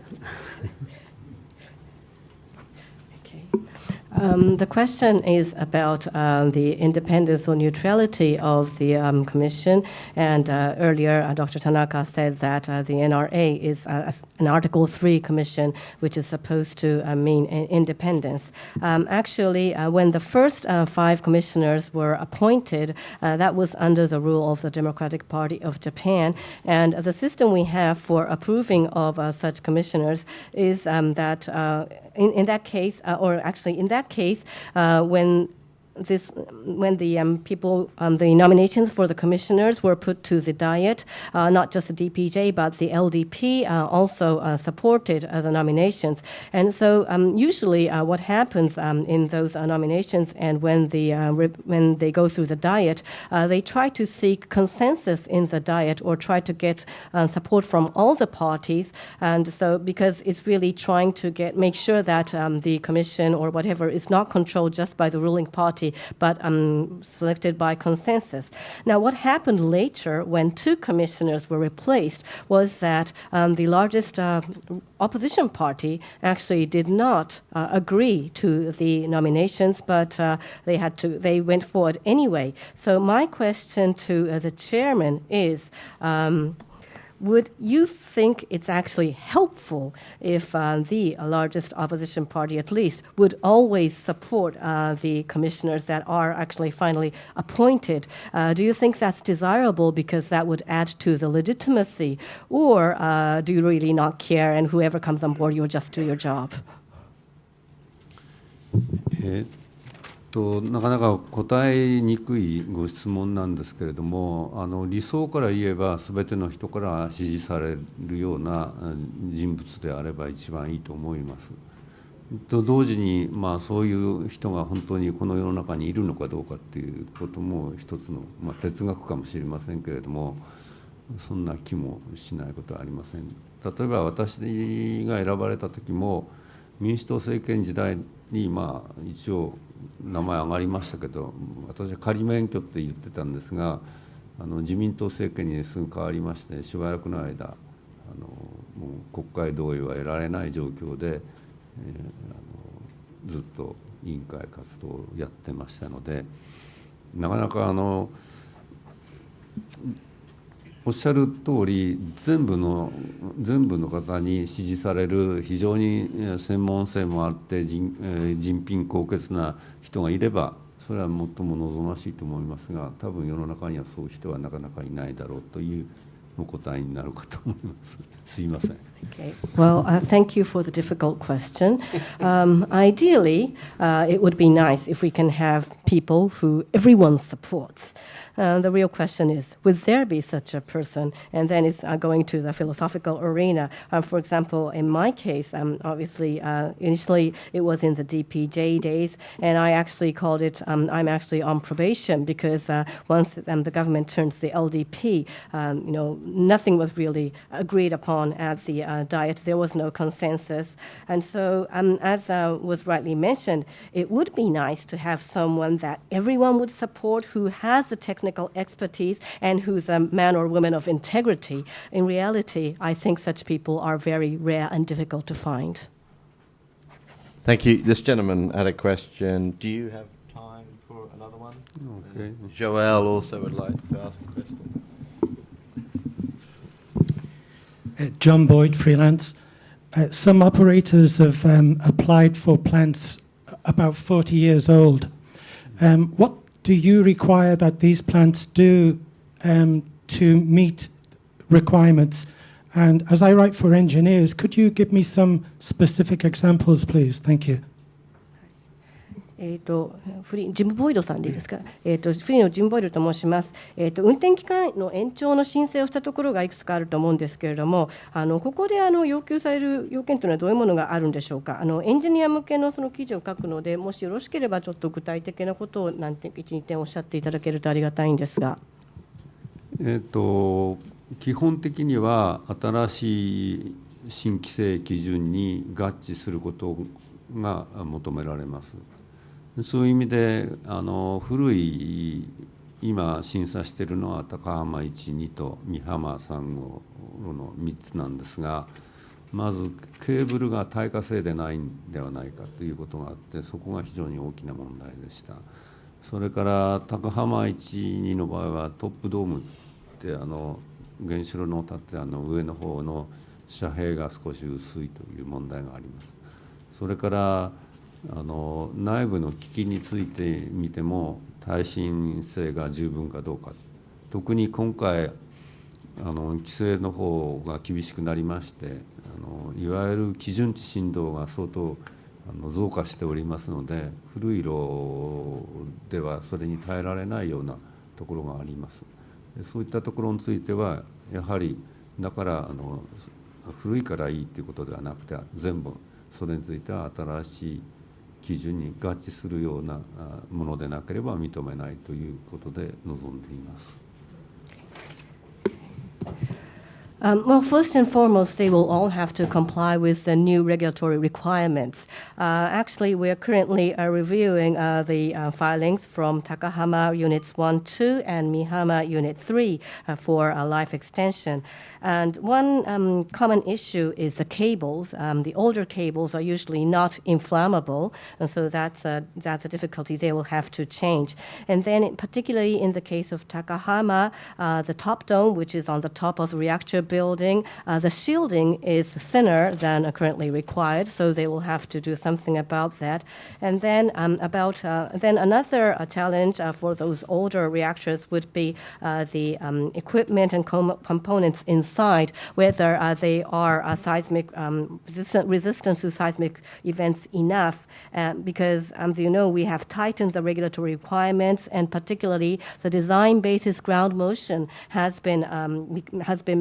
The question is about the independence or neutrality of the Commission. And earlier, Dr. Tanaka said that the NRA is an Article 3 Commission, which is supposed to mean independence. Actually, when the first 5 commissioners were appointed, that was under the rule of the Democratic Party of Japan. And the system we have for approving of such commissioners is that in that case, when the people, the nominations for the commissioners were put to the Diet, not just the DPJ, but the LDP also supported the nominations. And so usually what happens in those nominations and when they go through the Diet, they try to seek consensus in the Diet or try to get support from all the parties. And so because it's really trying to make sure that the commission or whatever is not controlled just by the ruling party, but selected by consensus. Now, what happened later when 2 commissioners were replaced was that the largest opposition party actually did not agree to the nominations, but they went forward anyway. So my question to the chairman is, would you think it's actually helpful if the largest opposition party, at least, would always support the commissioners that are actually finally appointed? Do you think that's desirable because that would add to the legitimacy? Or do you really not care and whoever comes on board, you'll just do your job? なかなか答えにくいご質問なんですけれども、理想から言えば全ての人から支持されるような人物であれば一番いいと思います。と同時に、そういう人が本当にこの世の中にいるのかどうかっていうことも一つの、哲学かもしれませんけれども、そんな気もしないことはありません。例えば私が選ばれた時も民主党政権時代に一応名前上がりましたけど、私は仮免許って言ってたんですが、自民党政権にすぐ変わりまして、しばらくの間もう国会同意は得られない状況で、ずっと委員会活動をやってましたので、なかなかおっしゃる通り全部の方に支持される非常に専門性もあって人品高潔な人がいればそれは最も望ましいと思いますが、多分世の中にはそういう人はなかなかいないだろうというお答えになるかと思います。すいません。Okay. Well, thank you for the difficult question. Ideally, it would be nice if we can have people who everyone supports. The real question is, would there be such a person? And then it's going to the philosophical arena. For example, in my case, obviously, initially it was in the DPJ days, and I actually called it, I'm actually on probation because once the government turned to the LDP, nothing was really agreed upon at the Diet. There was no consensus. And so, as was rightly mentioned, it would be nice to have someone that everyone would support who has the technical expertise and who's a man or woman of integrity. In reality, I think such people are very rare and difficult to find. Thank you. This gentleman had a question. Do you have time for another one? Okay. Joel also would like to ask a question. John Boyd, freelance. Some operators have applied for plants about 40 years old. What do you require that these plants do to meet requirements? And as I write for engineers, could you give me some specific examples, please? Thank you. ジム・ボイドさんでいいですか、フリーのジム・ボイドと申します。運転期間の延長の申請をしたところがいくつかあると思うんですけれども、ここで要求される要件というのはどういうものがあるんでしょうか。エンジニア向けのその記事を書くので、もしよろしければちょっと具体的なことを1、2点おっしゃっていただけるとありがたいんですが。基本的には新しい新規制基準に合致することが求められます。そういう意味で古い今審査しているのは高浜1、2と美浜3号の3つなんですが、まずケーブルが耐火性でないんではないかということがあって、そこが非常に大きな問題でした。それから高浜1、2の場合はトップドームって原子炉の建て上の方の遮蔽が少し薄いという問題があります。それから内部の機器についてみても耐震性が十分かどうか、特に今回規制の方が厳しくなりまして、いわゆる基準値振動が相当増加しておりますので、古い炉ではそれに耐えられないようなところがあります。そういったところについてはやはりだから古いからいいということではなくて、全部それについては新しい基準に合致するようなものでなければ認めないということで臨んでいます。Well, first and foremost, they will all have to comply with the new regulatory requirements. Actually, we are currently reviewing the filings from Takahama Units 1, 2, and Mihama Unit 3 for life extension. And one common issue is the cables. The older cables are usually not inflammable, and so that's a difficulty they will have to change. And then, particularly in the case of Takahama, the top dome, which is on the top of the reactor building, the shielding is thinner than currently required, so they will have to do something about that. And then then another challenge for those older reactors would be the equipment and components inside, whether they are seismic resistant to seismic events enough, because as you know, we have tightened the regulatory requirements, and particularly the design basis ground motion has been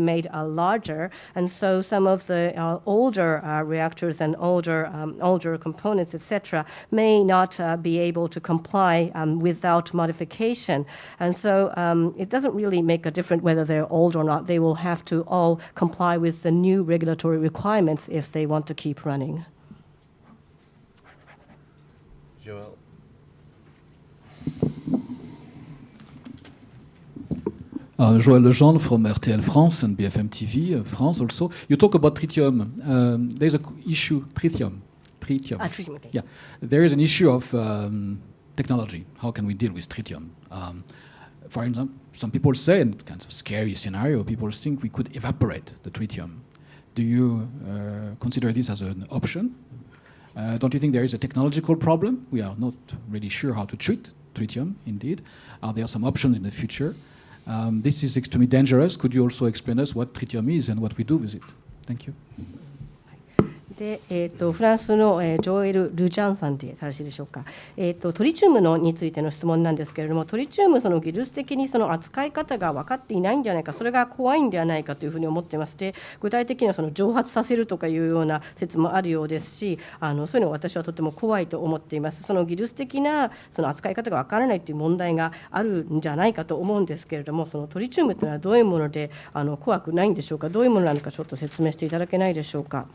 made larger, and so some of the older reactors and older components, etc., may not be able to comply without modification. And so it doesn't really make a difference whether they're old or not. They will have to all comply with the new regulatory requirements if they want to keep running. Joel. Joël Lejeune from RTL France and BFM TV France also. You talk about tritium. There's an issue, tritium. Tritium, okay. Yeah, there is an issue of technology. How can we deal with tritium? For example, some people say, and kind of scary scenario, people think we could evaporate the tritium. Do you consider this as an option? Don't you think there is a technological problem? We are not really sure how to treat tritium, indeed. Are there some options in the future? This is extremely dangerous. Could you also explain us what tritium is and what we do with it? Thank you. でフランスの、ジョエル・ルジャンさんで正しいでしょうか、トリチウムについての質問なんですけれども、トリチウム技術的にその扱い方が分かっていないんではないか、それが怖いんではないかというふうに思っていまして、具体的にはその蒸発させるとかいうような説もあるようですし、そういうのを私はとても怖いと思っています。その技術的なその扱い方が分からないという問題があるんじゃないかと思うんですけれども、そのトリチウムというのはどういうもので怖くないんでしょうか、どういうものなのかちょっと説明していただけないでしょうか。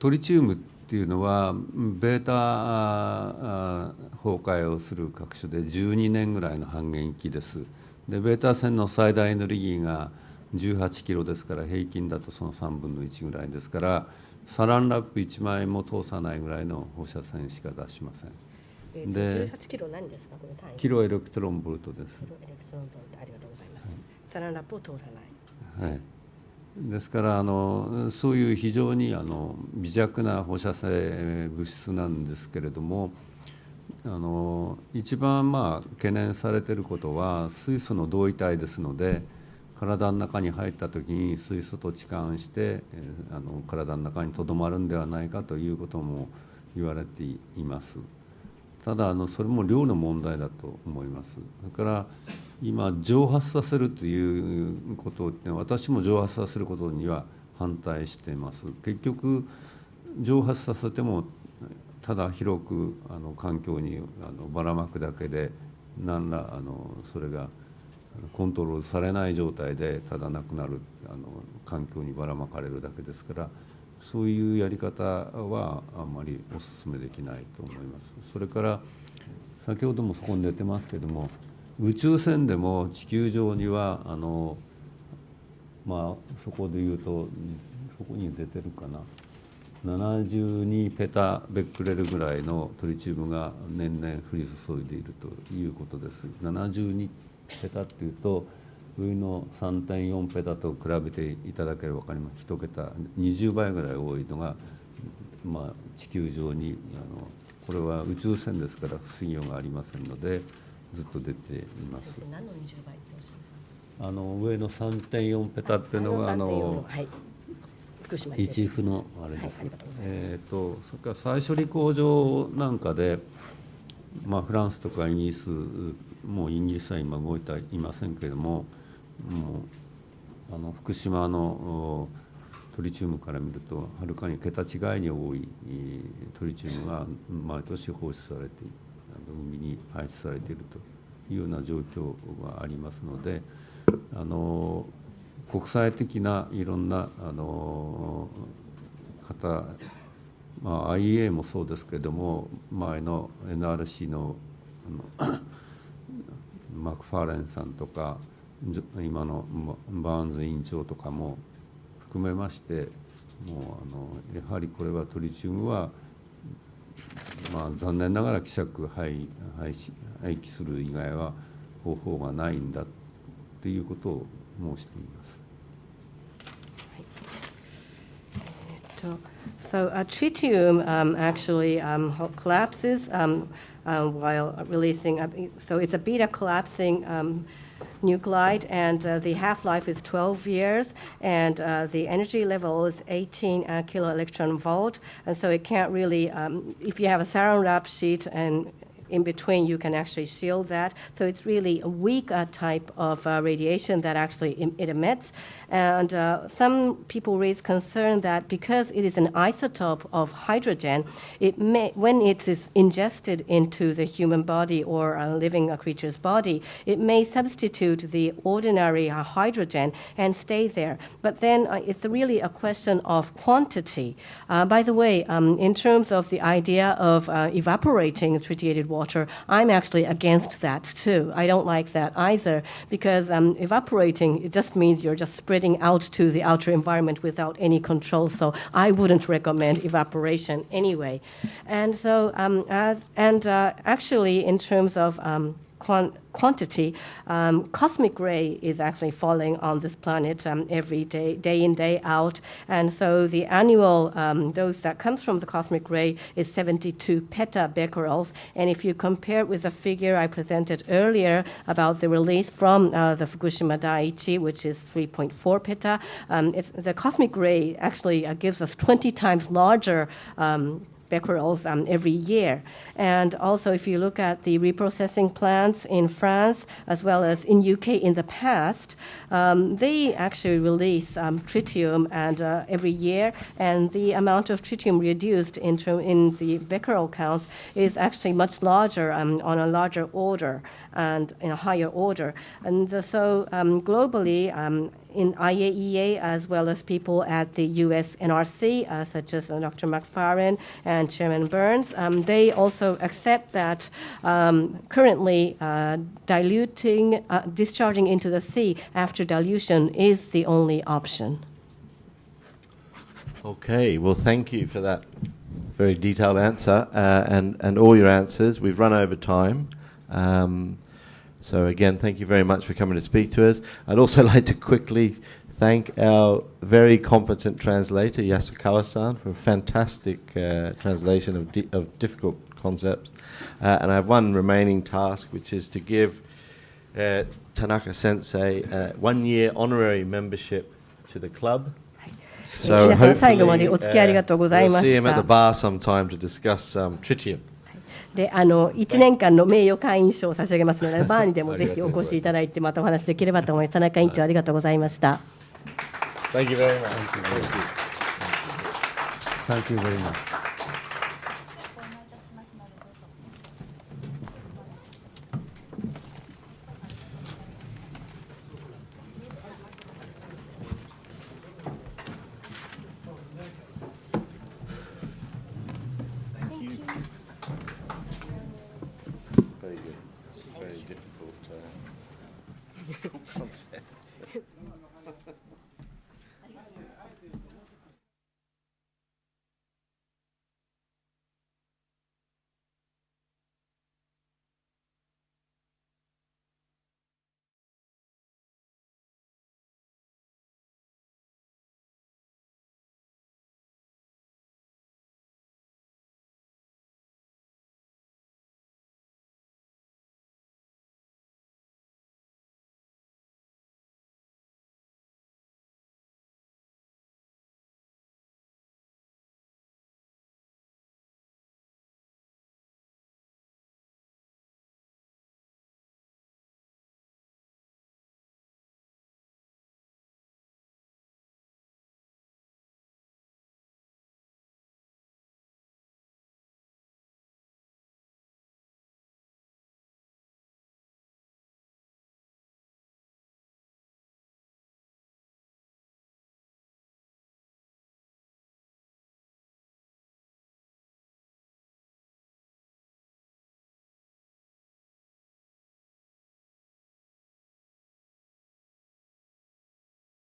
トリチウムっていうのはベータ崩壊をする各所で12年ぐらいの半減期です。でベータ線の最大エネルギーが18キロですから、平均だとその3分の1ぐらいですから、サランラップ1枚も通さないぐらいの放射線しか出しません。で18キロ何ですか、この単位。キロエレクトロンボルトです。キロエレクトロンボルト、ありがとうございます。サランラップを通らない。はい。ですからそういう非常に微弱な放射性物質なんですけれども、一番懸念されていることは水素の同位体ですので、体の中に入った時に水素と置換して体の中にとどまるんではないかということも言われています。ただそれも量の問題だと思います。それから今蒸発させるということを私も蒸発させることには反対しています。結局蒸発させてもただ広く環境にばらまくだけで何らそれがコントロールされない状態でただなくなる環境にばらまかれるだけですから、そういうやり方はあんまりお勧めできないと思います。それから先ほどもそこに出てますけれども、宇宙船でも地球上にはそこでいうとそこに出てるかな、72ペタベクレルぐらいのトリチウムが年々降り注いでいるということです。72ペタっていうと上の 3.4 ペタと比べていただければ分かります。1桁20倍ぐらい多いのが、地球上にこれは宇宙船ですから不思議がありませんのでずっと出ています。何の20倍っておっしゃいました？上の 3.4 ペタっていうのが一府のあれです。それから再処理工場なんかで、フランスとかイギリス、もうイギリスは今動いていませんけれども、福島のトリチウムから見るとはるかに桁違いに多いトリチウムが毎年放出されて海に排出されているというような状況がありますので、国際的ないろんな方、IEA もそうですけれども、前の NRC のマクファーレンさんとか今のバーンズ委員長とかも含めまして、もうやはりこれはトリチウムは、残念ながら希釈廃棄する以外は方法がないんだということを申しています。So tritium actually collapses while releasing. So it's a beta collapsing nuclide, and the half-life is 12 years, and the energy level is 18 kilo electron volt, and so it can't really. If you have a saran wrap sheet and in between, you can actually shield that. So it's really a weak type of radiation that actually it emits. And some people raise concern that because it is an isotope of hydrogen, it may, when it is ingested into the human body or a living creature's body, it may substitute the ordinary hydrogen and stay there. But then it's really a question of quantity. By the way, in terms of the idea of evaporating tritiated water, I'm actually against that too. I don't like that either, because evaporating, it just means you're just spreading out to the outer environment without any control. So I wouldn't recommend evaporation anyway. And so, actually, in terms of quantity, cosmic ray is actually falling on this planet every day, day in, day out. And so the annual dose that comes from the cosmic ray is 72 petabecquerels. And if you compare it with the figure I presented earlier about the release from the Fukushima Daiichi, which is 3.4 peta, the cosmic ray actually gives us 20 times larger becquerels every year. And also, if you look at the reprocessing plants in France as well as in UK in the past, they actually release tritium and every year, and the amount of tritium reduced in the becquerel counts is actually much larger on a larger order and in a higher order. And so globally, in IAEA, as well as people at the US NRC, such as Dr. McFarlane and Chairman Burns, they also accept that currently discharging into the sea after dilution is the only option. Okay, well, thank you for that very detailed answer and all your answers. We've run over time. So again, thank you very much for coming to speak to us. I'd also like to quickly thank our very competent translator, Yasukawa-san, for a fantastic translation of difficult concepts. And I have one remaining task, which is to give Tanaka Sensei 1-year honorary membership to the club. 皆さん最後までお付き合いありがとうございま we'll see し him at the た。 bar sometime to discuss tritium. で1年間の名誉会員証を差し上げますので、バーにでもぜひお越しいただいて、またお話できればと思います。田中委員長、ありがとうございました。Thank you very much. Thank you very much. Very good. It's a very difficult concept.